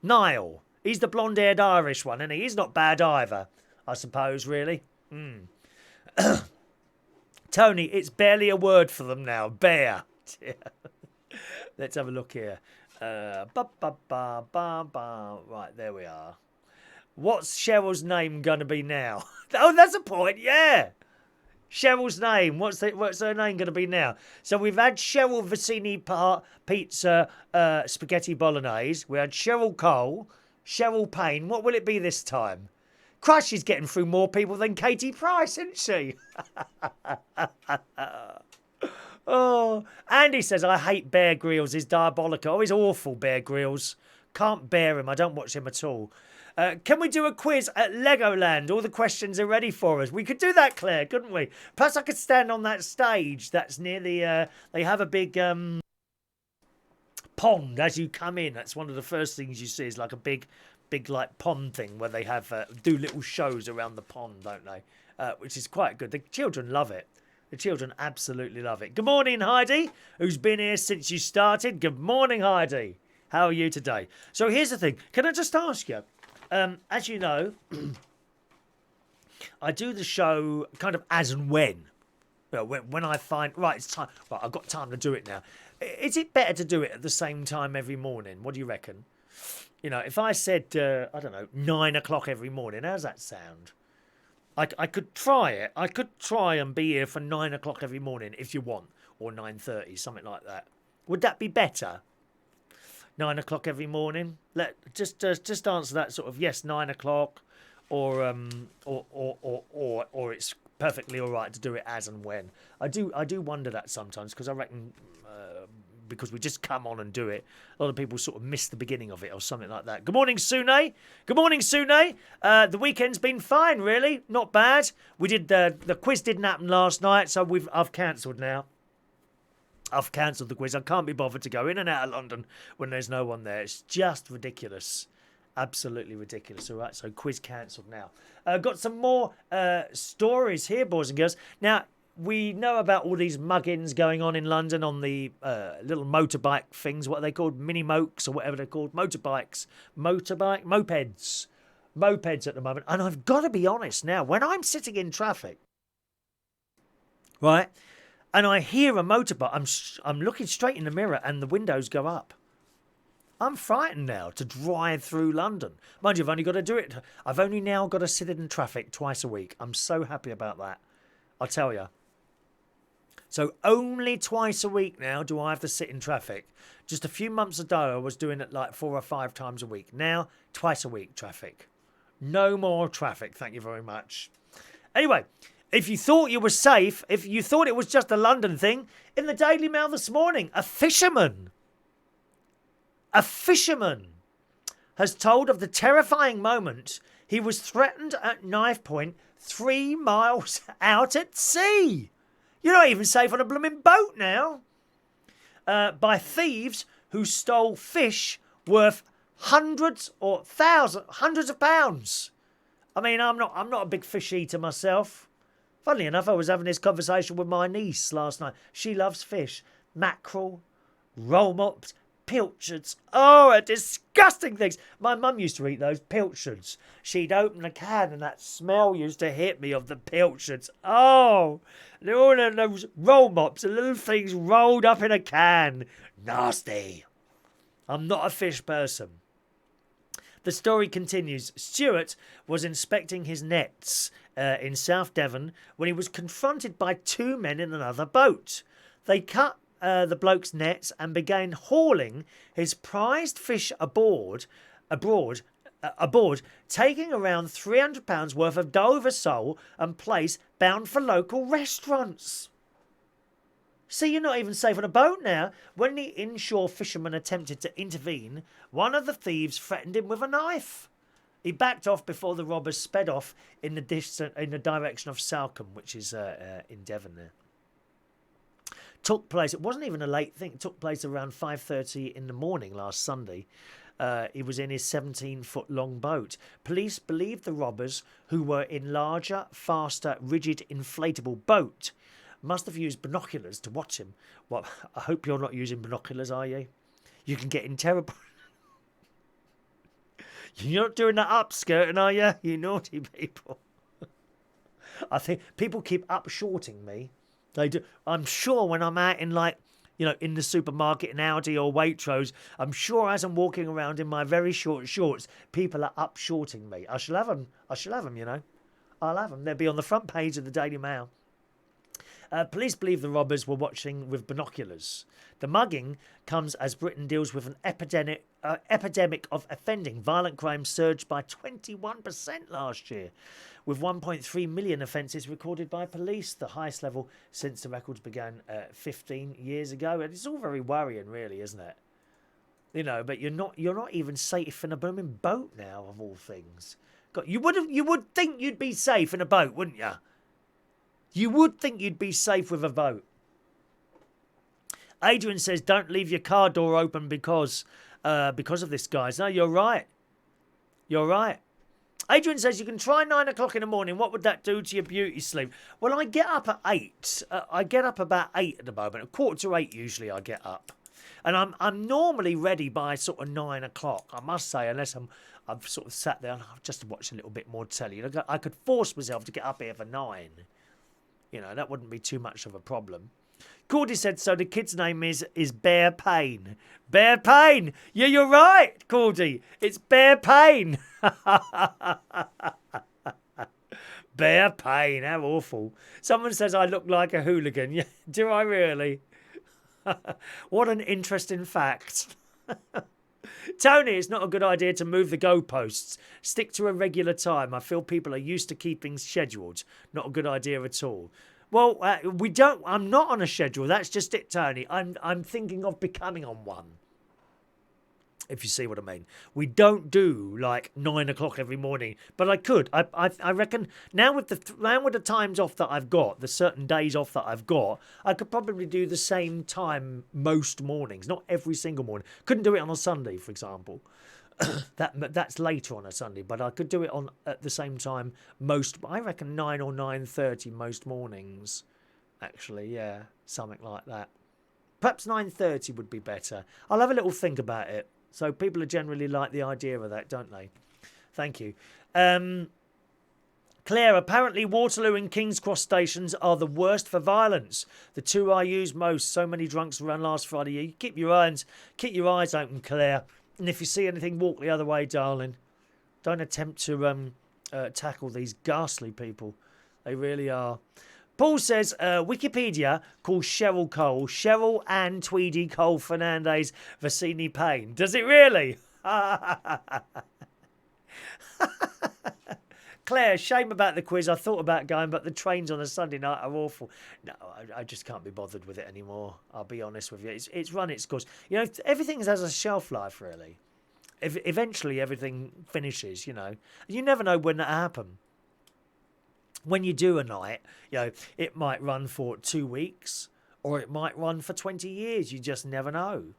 Niall. He's the blonde-haired Irish one, isn't he? He's not bad either, I suppose, really. Tony, it's barely a word for them now. Bear. Let's have a look here. Right, there we are. What's Cheryl's name going to be now? Oh, that's a point, yeah. Cheryl's name. What's her name going to be now? So we've had Cheryl Vicini Pizza Spaghetti Bolognese. We had Cheryl Cole. Cheryl Payne. What will it be this time? Christ, she's getting through more people than Katie Price, isn't she? Oh, Andy says, I hate Bear Grylls. He's diabolical. Oh, he's awful, Bear Grylls. Can't bear him. I don't watch him at all. Can we do a quiz at Legoland? All the questions are ready for us. We could do that, Claire, couldn't we? Plus, I could stand on that stage that's near the... they have a big... pond as you come in. That's one of the first things you see is like a big big like pond thing where they have do little shows around the pond, don't they? Which is quite good. The children love it. The children absolutely love it. Good morning, Heidi, who's been here since you started. Good morning, Heidi. How are you today? So here's the thing. Can I just ask you, as you know, I do the show kind of as and when. Well, when I find, right, it's time. Right, I've got time to do it now. Is it better to do it at the same time every morning? What do you reckon? You know, if I said, I don't know, 9 o'clock every morning, how's that sound? I could try it. I could try and be here for 9 o'clock every morning if you want, or 9:30, something like that. Would that be better? 9 o'clock every morning. Just answer that sort of yes, 9 o'clock, or it's perfectly all right to do it as and when. I do wonder that sometimes because I reckon because we just come on and do it, a lot of people sort of miss the beginning of it or something like that. Good morning, Sune. Good morning, Sune. The weekend's been fine, really, not bad. We did the quiz didn't happen last night, so I've cancelled now. I've cancelled the quiz. I can't be bothered to go in and out of London when there's no one there. It's just ridiculous. Absolutely ridiculous. All right, so quiz cancelled now. Got some more stories here, boys and girls. Now, we know about all these muggings going on in London on the little motorbike things. What are they called? Mini-mokes or whatever they're called. Mopeds at the moment. And I've got to be honest now, when I'm sitting in traffic, right, and I hear a motorbike, I'm looking straight in the mirror and the windows go up. I'm frightened now to drive through London. Mind you, I've only got to do it. I've only now got to sit in traffic twice a week. I'm so happy about that. I'll tell you. So only twice a week now do I have to sit in traffic. Just a few months ago, I was doing it like 4 or 5 times a week. Now, twice a week traffic. No more traffic. Thank you very much. Anyway, if you thought you were safe, if you thought it was just a London thing, in the Daily Mail this morning, a fisherman has told of the terrifying moment he was threatened at knife point 3 miles out at sea. You're not even safe on a blooming boat now. By thieves who stole fish worth hundreds of pounds. I mean, I'm not a big fish eater myself. Funnily enough, I was having this conversation with my niece last night. She loves fish. Mackerel, roll mops, pilchards. Oh, disgusting things. My mum used to eat those pilchards. She'd open a can and that smell used to hit me of the pilchards. Oh, they're all of those roll mops, the little things rolled up in a can. Nasty. I'm not a fish person. The story continues. Stuart was inspecting his nets in South Devon when he was confronted by 2 men in another boat. They cut the bloke's nets and began hauling his prized fish aboard, taking around £300 worth of Dover sole and plaice bound for local restaurants. See, you're not even safe on a boat now. When the inshore fisherman attempted to intervene, one of the thieves threatened him with a knife. He backed off before the robbers sped off in the direction of Salcombe, which is in Devon there. Took place, it wasn't even a late thing, it took place around 5:30 in the morning last Sunday. He was in his 17-foot-long boat. Police believe the robbers, who were in larger, faster, rigid, inflatable boat, must have used binoculars to watch him. Well, I hope you're not using binoculars, are you? You can get in terrible... You're not doing that upskirting, are you? You naughty people. I think people keep upshorting me. They do. I'm sure when I'm out in in the supermarket in Aldi or Waitrose, I'm sure as I'm walking around in my very short shorts, people are upshorting me. I shall have them, you know. I'll have them. They'll be on the front page of the Daily Mail. Police believe the robbers were watching with binoculars. The mugging comes as Britain deals with an epidemic of offending. Violent crime surged by 21% last year, with 1.3 million offences recorded by police, the highest level since the records began 15 years ago. And it's all very worrying, really, isn't it? You know, but you're not even safe in a blooming boat now, of all things. God, you would think you'd be safe in a boat, wouldn't you? You would think you'd be safe with a boat. Adrian says, don't leave your car door open because of this, guys. No, you're right. You're right. Adrian says you can try 9 o'clock in the morning. What would that do to your beauty sleep? Well, I get up at 8. I get up about 8 at the moment. 7:45 usually I get up. And I'm normally ready by sort of 9 o'clock, I must say, unless I've sort of sat there and I've just watched a little bit more telly. I could force myself to get up here for 9. That wouldn't be too much of a problem. Cordy said, so the kid's name is Bear Payne. Bear Payne! Yeah, you're right, Cordy. It's Bear Payne. Bear Payne, how awful. Someone says I look like a hooligan. Yeah, do I really? What an interesting fact. Tony, it's not a good idea to move the goalposts. Stick to a regular time. I feel people are used to keeping scheduled. Not a good idea at all. Well, we don't. I'm not on a schedule. That's just it, Tony. I'm thinking of becoming on one. If you see what I mean. We don't do like 9 o'clock every morning, but I could. I reckon now with the times off that I've got, the certain days off that I've got, I could probably do the same time most mornings. Not every single morning. Couldn't do it on a Sunday, for example. That's later on a Sunday, but I could do it on at the same time most. I reckon 9 or 9:30 most mornings. Actually, yeah, something like that. Perhaps 9:30 would be better. I'll have a little think about it. So people are generally like the idea of that, don't they? Thank you. Claire, apparently Waterloo and King's Cross stations are the worst for violence. The two I use most. So many drunks ran last Friday. You keep your eyes open, Claire. And if you see anything, walk the other way, darling. Don't attempt to tackle these ghastly people. They really are. Paul says, Wikipedia calls Cheryl Cole Cheryl Ann Tweedy Cole Fernandez Vicini Payne. Does it really? Claire, shame about the quiz. I thought about going, but the trains on a Sunday night are awful. No, I just can't be bothered with it anymore. I'll be honest with you. It's run its course. Everything has a shelf life, really. Eventually, everything finishes, You never know when that happens. When you do a night, it might run for 2 weeks or it might run for 20 years. You just never know.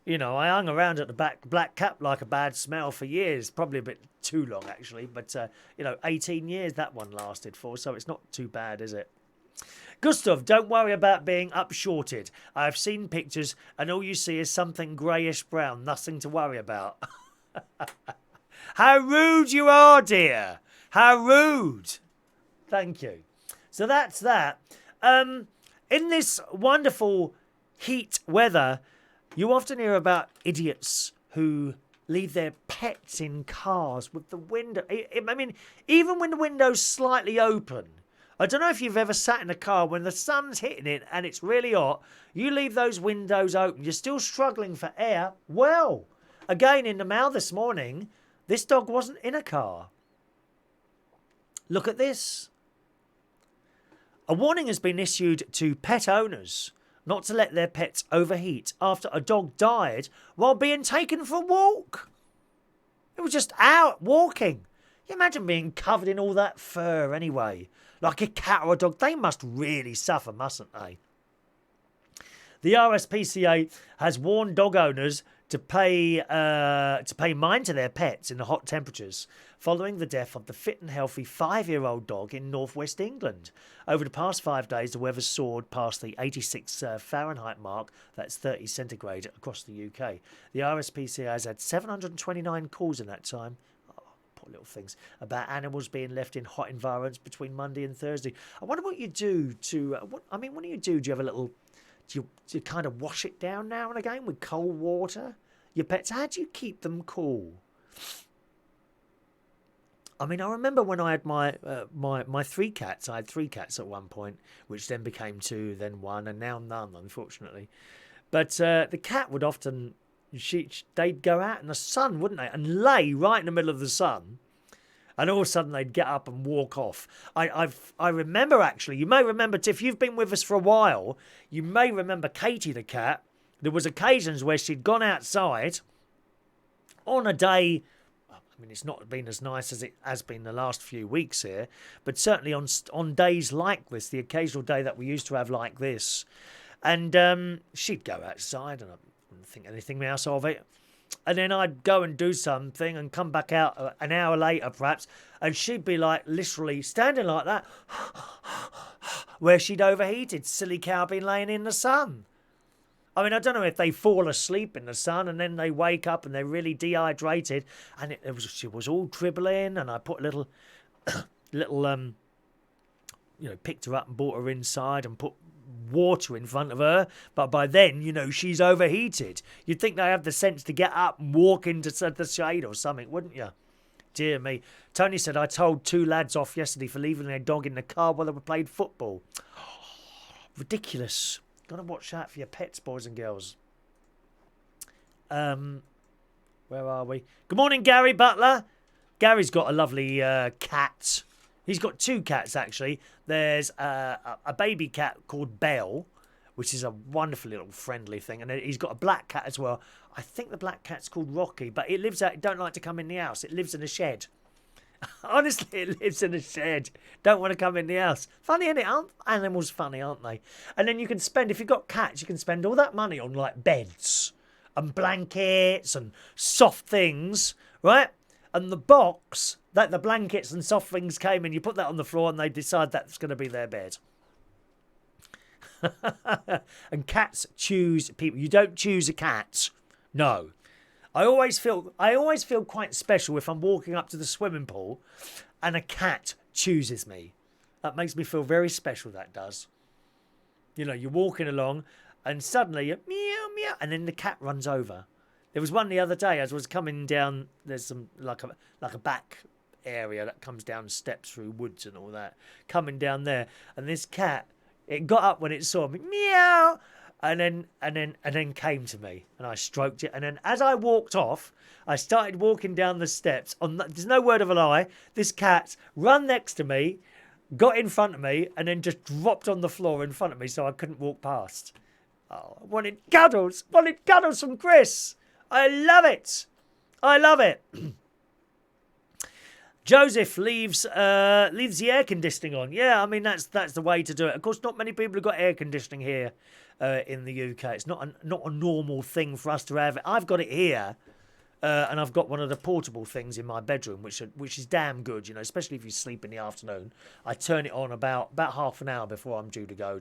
I hung around at the Black Cap like a bad smell for years. Probably a bit too long, actually. But, 18 years that one lasted for. So it's not too bad, is it? Gustav, don't worry about being upshorted. I've seen pictures and all you see is something greyish-brown. Nothing to worry about. How rude you are, dear. How rude. Thank you. So that's that. In this wonderful heat weather, you often hear about idiots who leave their pets in cars with the window. I mean, even when the window's slightly open. I don't know if you've ever sat in a car when the sun's hitting it and it's really hot. You leave those windows open. You're still struggling for air. Well, again, in the mail this morning, this dog wasn't in a car. Look at this. A warning has been issued to pet owners not to let their pets overheat after a dog died while being taken for a walk. It was just out walking. You imagine being covered in all that fur anyway. Like a cat or a dog. They must really suffer, mustn't they? The RSPCA has warned dog owners to pay mind to their pets in the hot temperatures following the death of the fit and healthy 5-year-old dog in northwest England. Over the past 5 days, the weather soared past the 86 Fahrenheit mark, that's 30 centigrade, across the UK. The RSPCA has had 729 calls in that time. Oh, poor little things. About animals being left in hot environments between Monday and Thursday. I wonder what you do to... what do you do? Do you have a little... Do you kind of wash it down now and again with cold water? Your pets, how do you keep them cool? I mean, I remember when I had my 3 cats. I had 3 cats at one point, which then became 2, then 1, and now none, unfortunately. But the cat would often, they'd go out in the sun, wouldn't they? And lay right in the middle of the sun. And all of a sudden they'd get up and walk off. I remember, actually, you may remember, if you've been with us for a while, you may remember Katie the cat. There was occasions where she'd gone outside on a day. I mean, it's not been as nice as it has been the last few weeks here, but certainly on days like this, the occasional day that we used to have like this, and she'd go outside, and I wouldn't think anything else of it. And then I'd go and do something and come back out an hour later, perhaps, and she'd be like literally standing like that, where she'd overheated. Silly cow been laying in the sun. I mean, I don't know if they fall asleep in the sun and then they wake up and they're really dehydrated. And she was all dribbling, and I put a little, picked her up and brought her inside and put water in front of her. But by then, she's overheated. You'd think they have the sense to get up and walk into the shade or something, wouldn't you? Dear me. Tony said, I told 2 lads off yesterday for leaving their dog in the car while they were playing football. Ridiculous. Got to watch out for your pets, boys and girls. Where are we? Good morning, Gary Butler. Gary's got a lovely cat. He's got 2 cats, actually. There's a baby cat called Belle, which is a wonderful little friendly thing. And then he's got a black cat as well. I think the black cat's called Rocky, but it lives out. It don't like to come in the house. It lives in a shed. Honestly, it lives in a shed. Don't want to come in the house. Funny, isn't it? Aren't animals funny, aren't they? And then you can spend, if you've got cats, you can spend all that money on like beds and blankets and soft things, right? And the box that the blankets and soft things came in, you put that on the floor and they decide that's going to be their bed. And cats choose people. You don't choose a cat. No. I always feel quite special if I'm walking up to the swimming pool and a cat chooses me. That makes me feel very special, that does. You're walking along and suddenly you're meow, meow, and then the cat runs over. There was one the other day as I was coming down, there's some like a back area that comes down steps through woods and all that. Coming down there, and this cat, it got up when it saw me, meow, and then came to me, and I stroked it. And then as I walked off, I started walking down the steps. There's no word of a lie. This cat ran next to me, got in front of me, and then just dropped on the floor in front of me, so I couldn't walk past. Oh, I wanted cuddles from Chris. I love it. I love it. Joseph leaves the air conditioning on. Yeah, I mean that's the way to do it. Of course, not many people have got air conditioning here in the UK. It's not a normal thing for us to have. I've got it here, and I've got one of the portable things in my bedroom, which is damn good. Especially if you sleep in the afternoon. I turn it on about half an hour before I'm due to go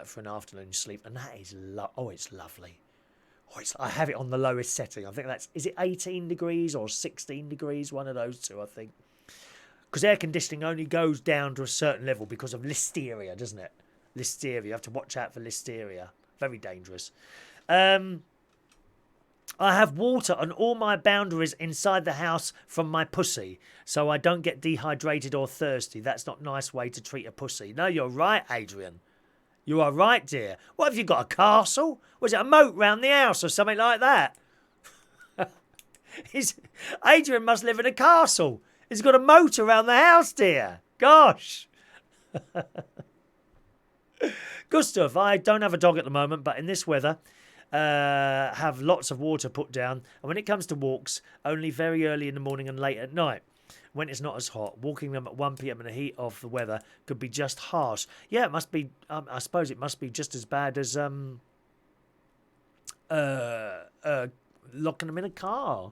for an afternoon sleep, and that is it's lovely. I have it on the lowest setting. I think is it 18 degrees or 16 degrees? One of those two, I think. Because air conditioning only goes down to a certain level because of listeria, doesn't it? Listeria. You have to watch out for listeria. Very dangerous. I have water on all my boundaries inside the house from my pussy, so I don't get dehydrated or thirsty. That's not a nice way to treat a pussy. No, you're right, Adrian. You are right, dear. What, have you got a castle? Was it a moat round the house or something like that? Adrian must live in a castle. He's got a moat around the house, dear. Gosh. Gustav, I don't have a dog at the moment, but in this weather, have lots of water put down. And when it comes to walks, only very early in the morning and late at night. When it's not as hot, walking them at 1 p.m. in the heat of the weather could be just harsh. Yeah, it must be. I suppose it must be just as bad as locking them in a car.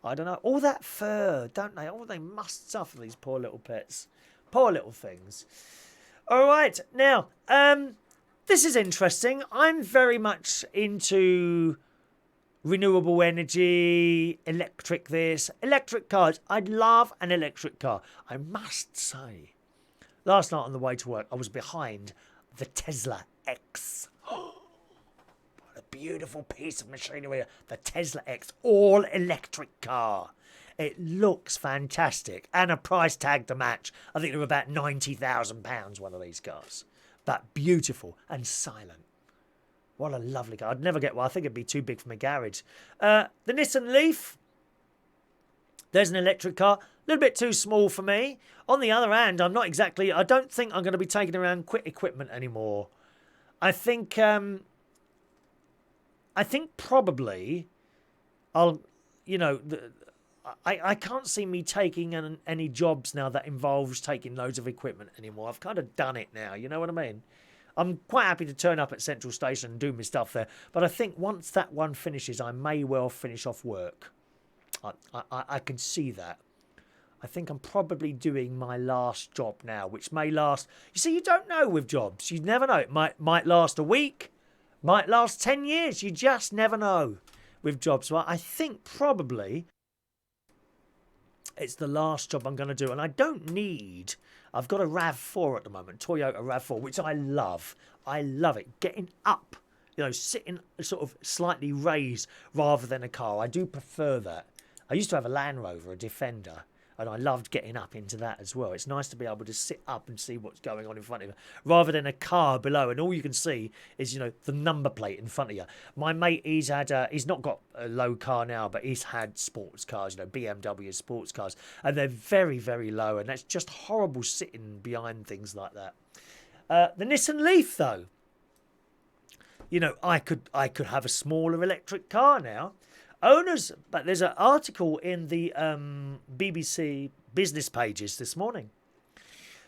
I don't know. All that fur, don't they? Oh, they must suffer, these poor little pets. Poor little things. All right, now this is interesting. I'm very much into renewable energy, electric cars. I'd love an electric car. I must say, last night on the way to work, I was behind the Tesla X. What a beautiful piece of machinery. The Tesla X all-electric car. It looks fantastic. And a price tag to match. I think they're about £90,000, one of these cars. But beautiful and silent. What a lovely car. I'd never get one. I think it'd be too big for my garage. The Nissan Leaf. There's an electric car. A little bit too small for me. On the other hand, I don't think I'm going to be taking around quick equipment anymore. I think probably I'll, I can't see me taking any jobs now that involves taking loads of equipment anymore. I've kind of done it now. You know what I mean? I'm quite happy to turn up at Central Station and do my stuff there. But I think once that one finishes, I may well finish off work. I can see that. I think I'm probably doing my last job now, which may last. You see, you don't know with jobs. You never know. It might last a week, might last 10 years. You just never know with jobs. So I think probably it's the last job I'm going to do. And I don't need. I've got a RAV4 at the moment, Toyota RAV4, which I love. I love it. Getting up, sitting sort of slightly raised rather than a car. I do prefer that. I used to have a Land Rover, a Defender. And I loved getting up into that as well. It's nice to be able to sit up and see what's going on in front of you, rather than a car below. And all you can see is, the number plate in front of you. My mate, he's not got a low car now, but he's had sports cars, BMW sports cars. And they're very, very low. And that's just horrible sitting behind things like that. The Nissan Leaf, though. I could have a smaller electric car now. Owners, but there's an article in the BBC business pages this morning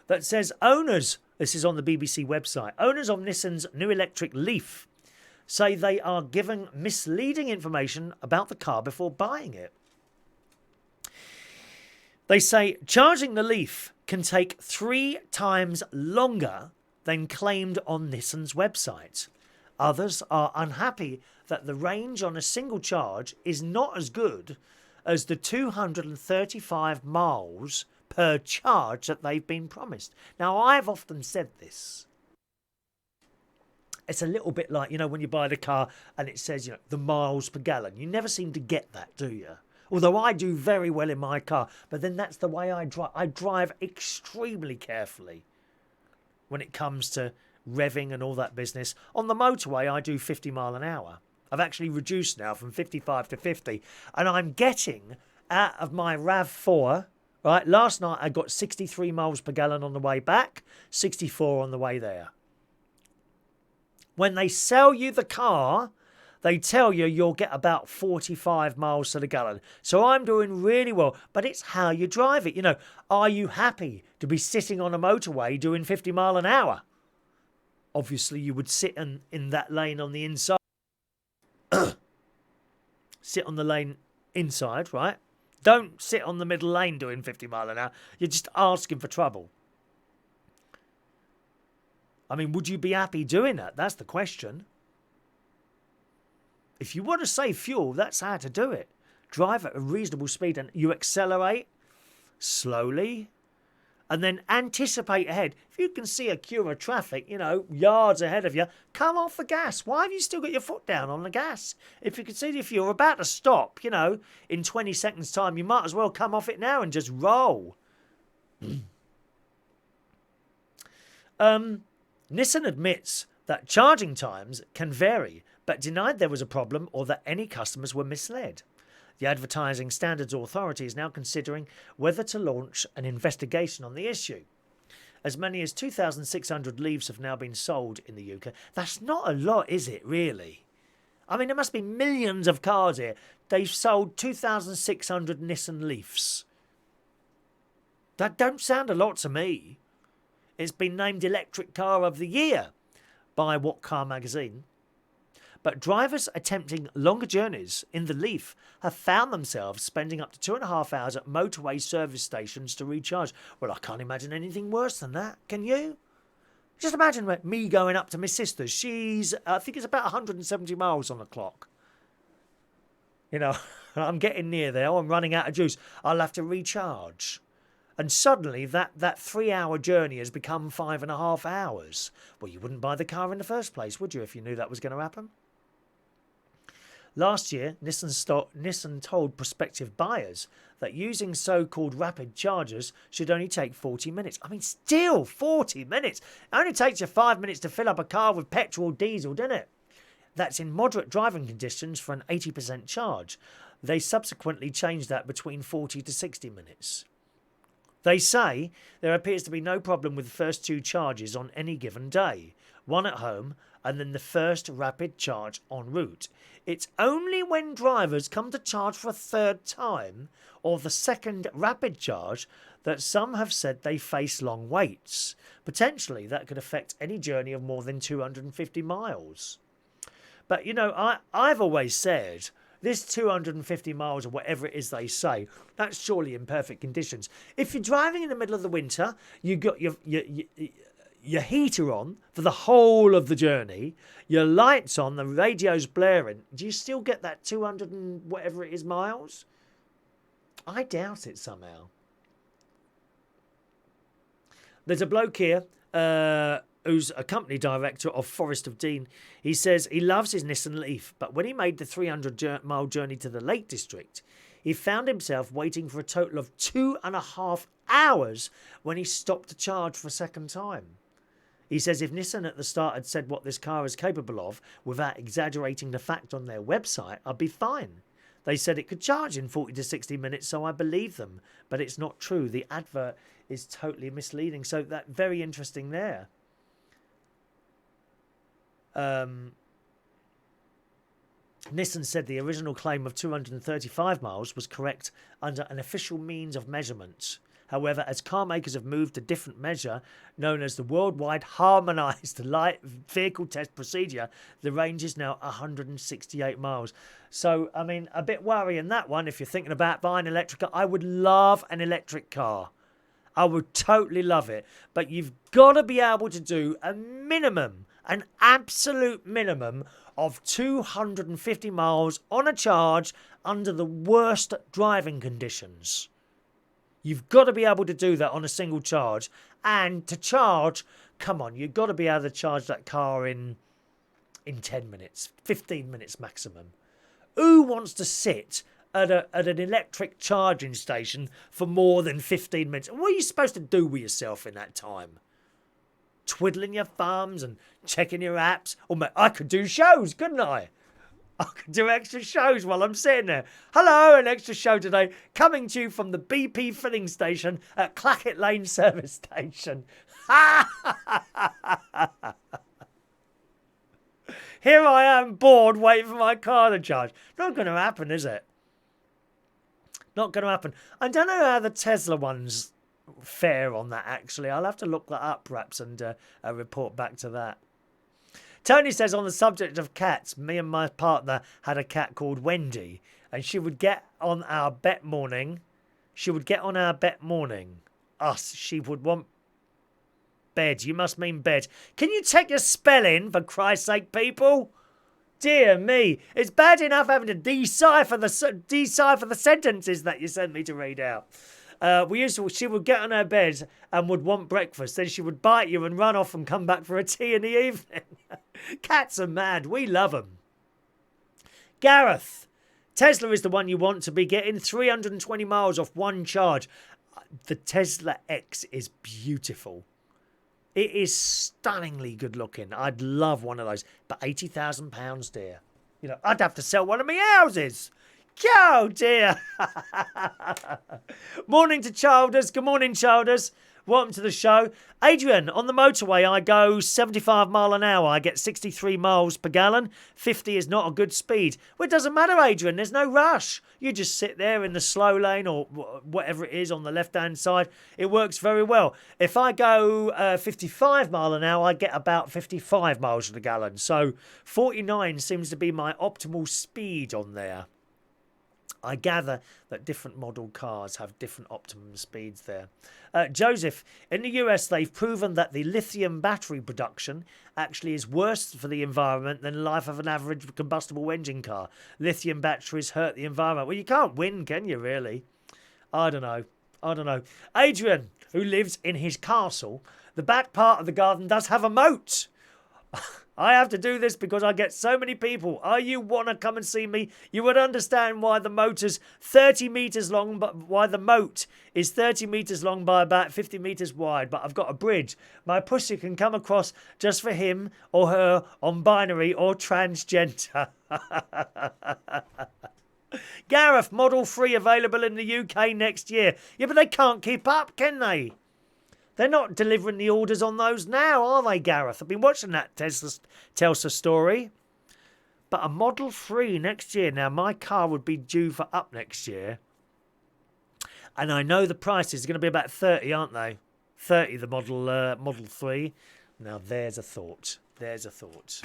that says owners, this is on the BBC website, owners of Nissan's new electric Leaf say they are given misleading information about the car before buying it. They say charging the Leaf can take 3 times longer than claimed on Nissan's website. Others are unhappy that the range on a single charge is not as good as the 235 miles per charge that they've been promised. Now, I've often said this. It's a little bit like, when you buy the car and it says, the miles per gallon. You never seem to get that, do you? Although I do very well in my car, but then that's the way I drive. I drive extremely carefully when it comes to revving and all that business. On the motorway, I do 50 mile an hour. I've actually reduced now from 55 to 50. And I'm getting out of my RAV4, right? Last night I got 63 miles per gallon on the way back, 64 on the way there. When they sell you the car, they tell you you'll get about 45 miles to the gallon. So I'm doing really well, but it's how you drive it. Are you happy to be sitting on a motorway doing 50 mile an hour? Obviously, you would sit in that lane on the inside. Sit on the lane inside, right? Don't sit on the middle lane doing 50 mile an hour. You're just asking for trouble. I mean, would you be happy doing that? That's the question. If you want to save fuel, that's how to do it. Drive at a reasonable speed and you accelerate slowly. And then anticipate ahead. If you can see a queue of traffic, yards ahead of you, come off the gas. Why have you still got your foot down on the gas? If you can see, if you're about to stop, in 20 seconds' time, you might as well come off it now and just roll. Nissan admits that charging times can vary, but denied there was a problem or that any customers were misled. The Advertising Standards Authority is now considering whether to launch an investigation on the issue. As many as 2,600 Leafs have now been sold in the UK. That's not a lot, is it, really? I mean, there must be millions of cars here. They've sold 2,600 Nissan Leafs. That don't sound a lot to me. It's been named Electric Car of the Year by What Car magazine. But drivers attempting longer journeys in the Leaf have found themselves spending up to 2.5 hours at motorway service stations to recharge. Well, I can't imagine anything worse than that. Can you? Just imagine me going up to my sister's. She's, I think it's about 170 miles on the clock. I'm getting near there. I'm running out of juice. I'll have to recharge. And suddenly that 3-hour journey has become 5.5 hours. Well, you wouldn't buy the car in the first place, would you, if you knew that was going to happen? Last year, Nissan told prospective buyers that using so-called rapid chargers should only take 40 minutes. I mean, still 40 minutes. It only takes you 5 minutes to fill up a car with petrol or diesel, doesn't it? That's in moderate driving conditions for an 80% charge. They subsequently changed that between 40 to 60 minutes. They say there appears to be no problem with the first 2 charges on any given day, one at home and then the first rapid charge en route. It's only when drivers come to charge for a third time or the second rapid charge that some have said they face long waits. Potentially, that could affect any journey of more than 250 miles. But, you know, I've always said this 250 miles or whatever it is they say, that's surely in perfect conditions. If you're driving in the middle of the winter, you've got your heater on for the whole of the journey, your lights on, the radio's blaring, do you still get that 200 and whatever it is miles? I doubt it somehow. There's a bloke here who's a company director of Forest of Dean. He says he loves his Nissan Leaf, but when he made the 300-mile journey to the Lake District, he found himself waiting for a total of 2.5 hours when he stopped to charge for a second time. He says if Nissan at the start had said what this car is capable of without exaggerating the fact on their website, I'd be fine. They said it could charge in 40 to 60 minutes, so I believe them. But it's not true. The advert is totally misleading. So that's very interesting there. Nissan said the original claim of 235 miles was correct under an official means of measurement. However, as car makers have moved to a different measure, known as the Worldwide Harmonised Light Vehicle Test Procedure, the range is now 168 miles. So, I mean, a bit worrying that one. If you're thinking about buying an electric car, I would love an electric car. I would totally love it. But you've got to be able to do a minimum, an absolute minimum of 250 miles on a charge under the worst driving conditions. You've got to be able to do that on a single charge. And to charge, come on, you've got to be able to charge that car in 10 minutes, 15 minutes maximum. Who wants to sit at an electric charging station for more than 15 minutes? What are you supposed to do with yourself in that time? Twiddling your thumbs and checking your apps? Or I could do shows, couldn't I? I could do extra shows while I'm sitting there. Hello, an extra show today, coming to you from the BP filling station at Clackett Lane service station. Here I am, bored, waiting for my car to charge. Not going to happen, is it? Not going to happen. I don't know how the Tesla ones fare on that, actually. I'll have to look that up, perhaps, and report back to that. Tony says, on the subject of cats, me and my partner had a cat called Wendy, and she would get on our bet morning. She would want bed. You must mean bed. Can you check your spelling, for Christ's sake, people? Dear me. It's bad enough having to decipher the sentences that you sent me to read out. She would get on her bed and would want breakfast. Then she would bite you and run off and come back for a tea in the evening. Cats are mad. We love them. Gareth, Tesla is the one you want to be getting 320 miles off one charge. The Tesla X is beautiful. It is stunningly good looking. I'd love one of those. But £80,000, dear. You know, I'd have to sell one of my houses. Oh dear. Morning to Childers. Good morning, Childers. Welcome to the show. Adrian, on the motorway I go 75 mile an hour. I get 63 miles per gallon. 50 is not a good speed. Well, it doesn't matter, Adrian. There's no rush. You just sit there in the slow lane or whatever it is on the left-hand side. It works very well. If I go 55 mile an hour, I get about 55 miles per gallon. So 49 seems to be my optimal speed on there. I gather that different model cars have different optimum speeds there. Joseph, in the US, they've proven that the lithium battery production actually is worse for the environment than the life of an average combustible engine car. Lithium batteries hurt the environment. Well, you can't win, can you, really? I don't know. Adrian, who lives in his castle, the back part of the garden does have a moat. I have to do this because I get so many people. Oh, you want to come and see me? You would understand why the motor's 30 metres long, but why the moat is 30 metres long by about 50 metres wide. But I've got a bridge. My pussy can come across just for him or her on binary or transgender. Gareth, Model 3 available in the UK next year. Yeah, but they can't keep up, can they? They're not delivering the orders on those now, are they, Gareth? I've been watching that Tesla story. But a Model 3 next year. Now, my car would be due for up next year. And I know the prices are going to be about 30, aren't they? 30, the Model 3. Now, there's a thought. There's a thought.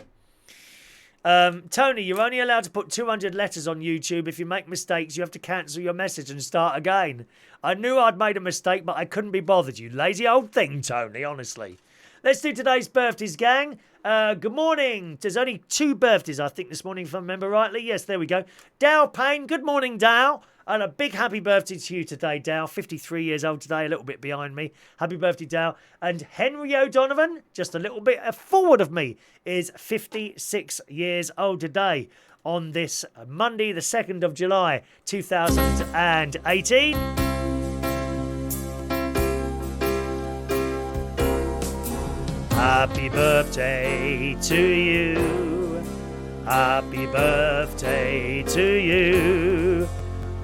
Tony, you're only allowed to put 200 letters on YouTube. If you make mistakes, you have to cancel your message and start again. I knew I'd made a mistake, but I couldn't be bothered. You lazy old thing, Tony, honestly. Let's do today's birthdays, gang. Good morning. There's only 2 birthdays, I think, this morning, if I remember rightly. Yes, there we go. Dow Payne. Good morning, Dow. And a big happy birthday to you today, Dow. 53 years old today, a little bit behind me. Happy birthday, Dow. And Henry O'Donovan, just a little bit forward of me, is 56 years old today on this Monday, the 2nd of July, 2018. Happy birthday to you. Happy birthday to you.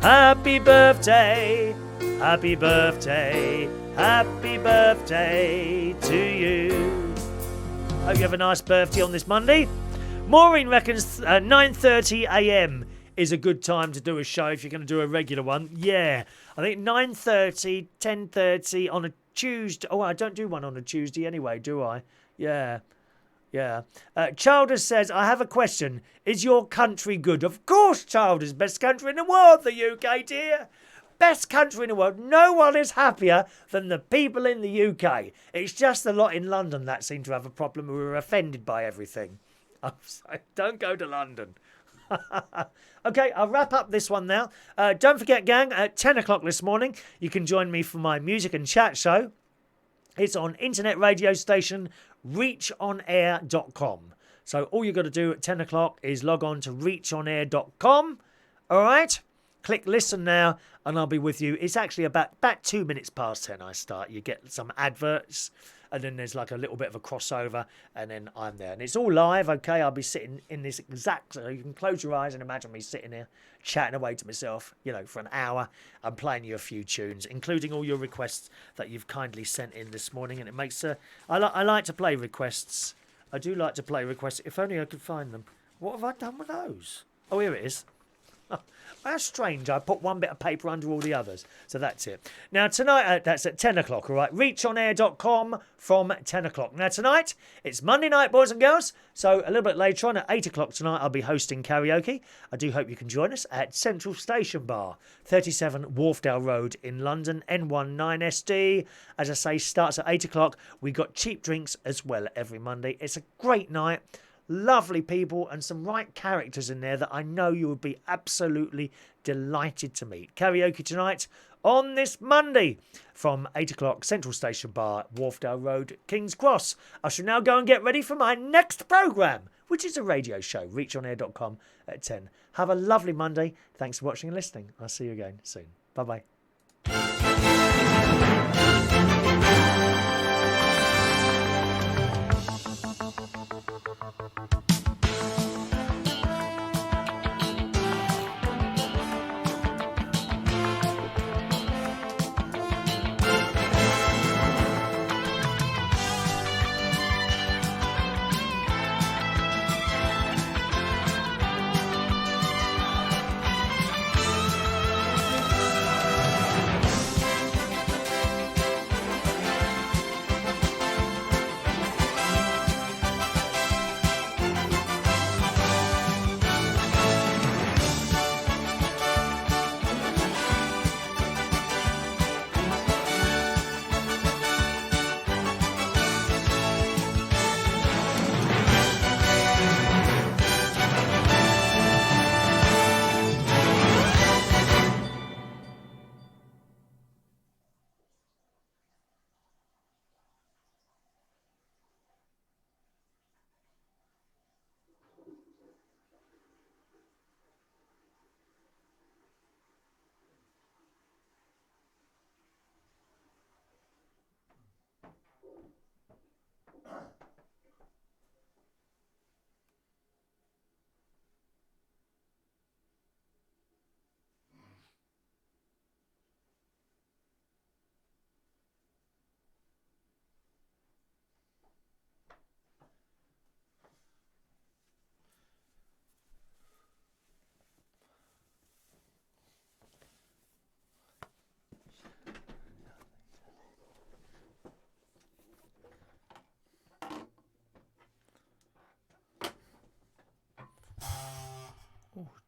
Happy birthday. Happy birthday. Happy birthday to you. Hope you have a nice birthday on this Monday. Maureen reckons 9:30 a.m. is a good time to do a show if you're going to do a regular one. Yeah, I think 9:30, 10:30 on a Tuesday. Oh, I don't do one on a Tuesday anyway, do I? Yeah. Childers says, I have a question. Is your country good? Of course, Childers. Best country in the world, the UK, dear. Best country in the world. No one is happier than the people in the UK. It's just a lot in London that seem to have a problem. We're offended by everything. I'm sorry. Don't go to London. Okay, I'll wrap up this one now. Don't forget, gang, at 10 o'clock this morning, you can join me for my music and chat show. It's on internet radio station reachonair.com. So all you've got to do at 10 o'clock is log on to reachonair.com. All right? Click listen now and I'll be with you. It's actually about 2 minutes past 10 I start. You get some adverts and then there's like a little bit of a crossover and then I'm there. And it's all live, okay? I'll be sitting in this exact... So you can close your eyes and imagine me sitting here chatting away to myself, for an hour. I'm playing you a few tunes, including all your requests that you've kindly sent in this morning. And it makes... I like to play requests. I do like to play requests. If only I could find them. What have I done with those? Oh, here it is. How strange. I put one bit of paper under all the others. So that's it. Now, tonight, that's at 10 o'clock, all right? Reachonair.com from 10 o'clock. Now, tonight, it's Monday night, boys and girls. So a little bit later on, at 8 o'clock tonight, I'll be hosting karaoke. I do hope you can join us at Central Station Bar, 37 Wharfdale Road in London, N19SD. As I say, starts at 8 o'clock. We got cheap drinks as well every Monday. It's a great night. Lovely people and some right characters in there that I know you would be absolutely delighted to meet. Karaoke tonight on this Monday from 8 o'clock, Central Station Bar, Wharfdale Road, King's Cross. I shall now go and get ready for my next programme, which is a radio show, reachonair.com at 10. Have a lovely Monday. Thanks for watching and listening. I'll see you again soon. Bye-bye.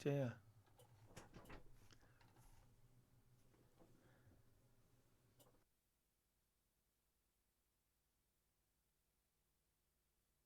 dear.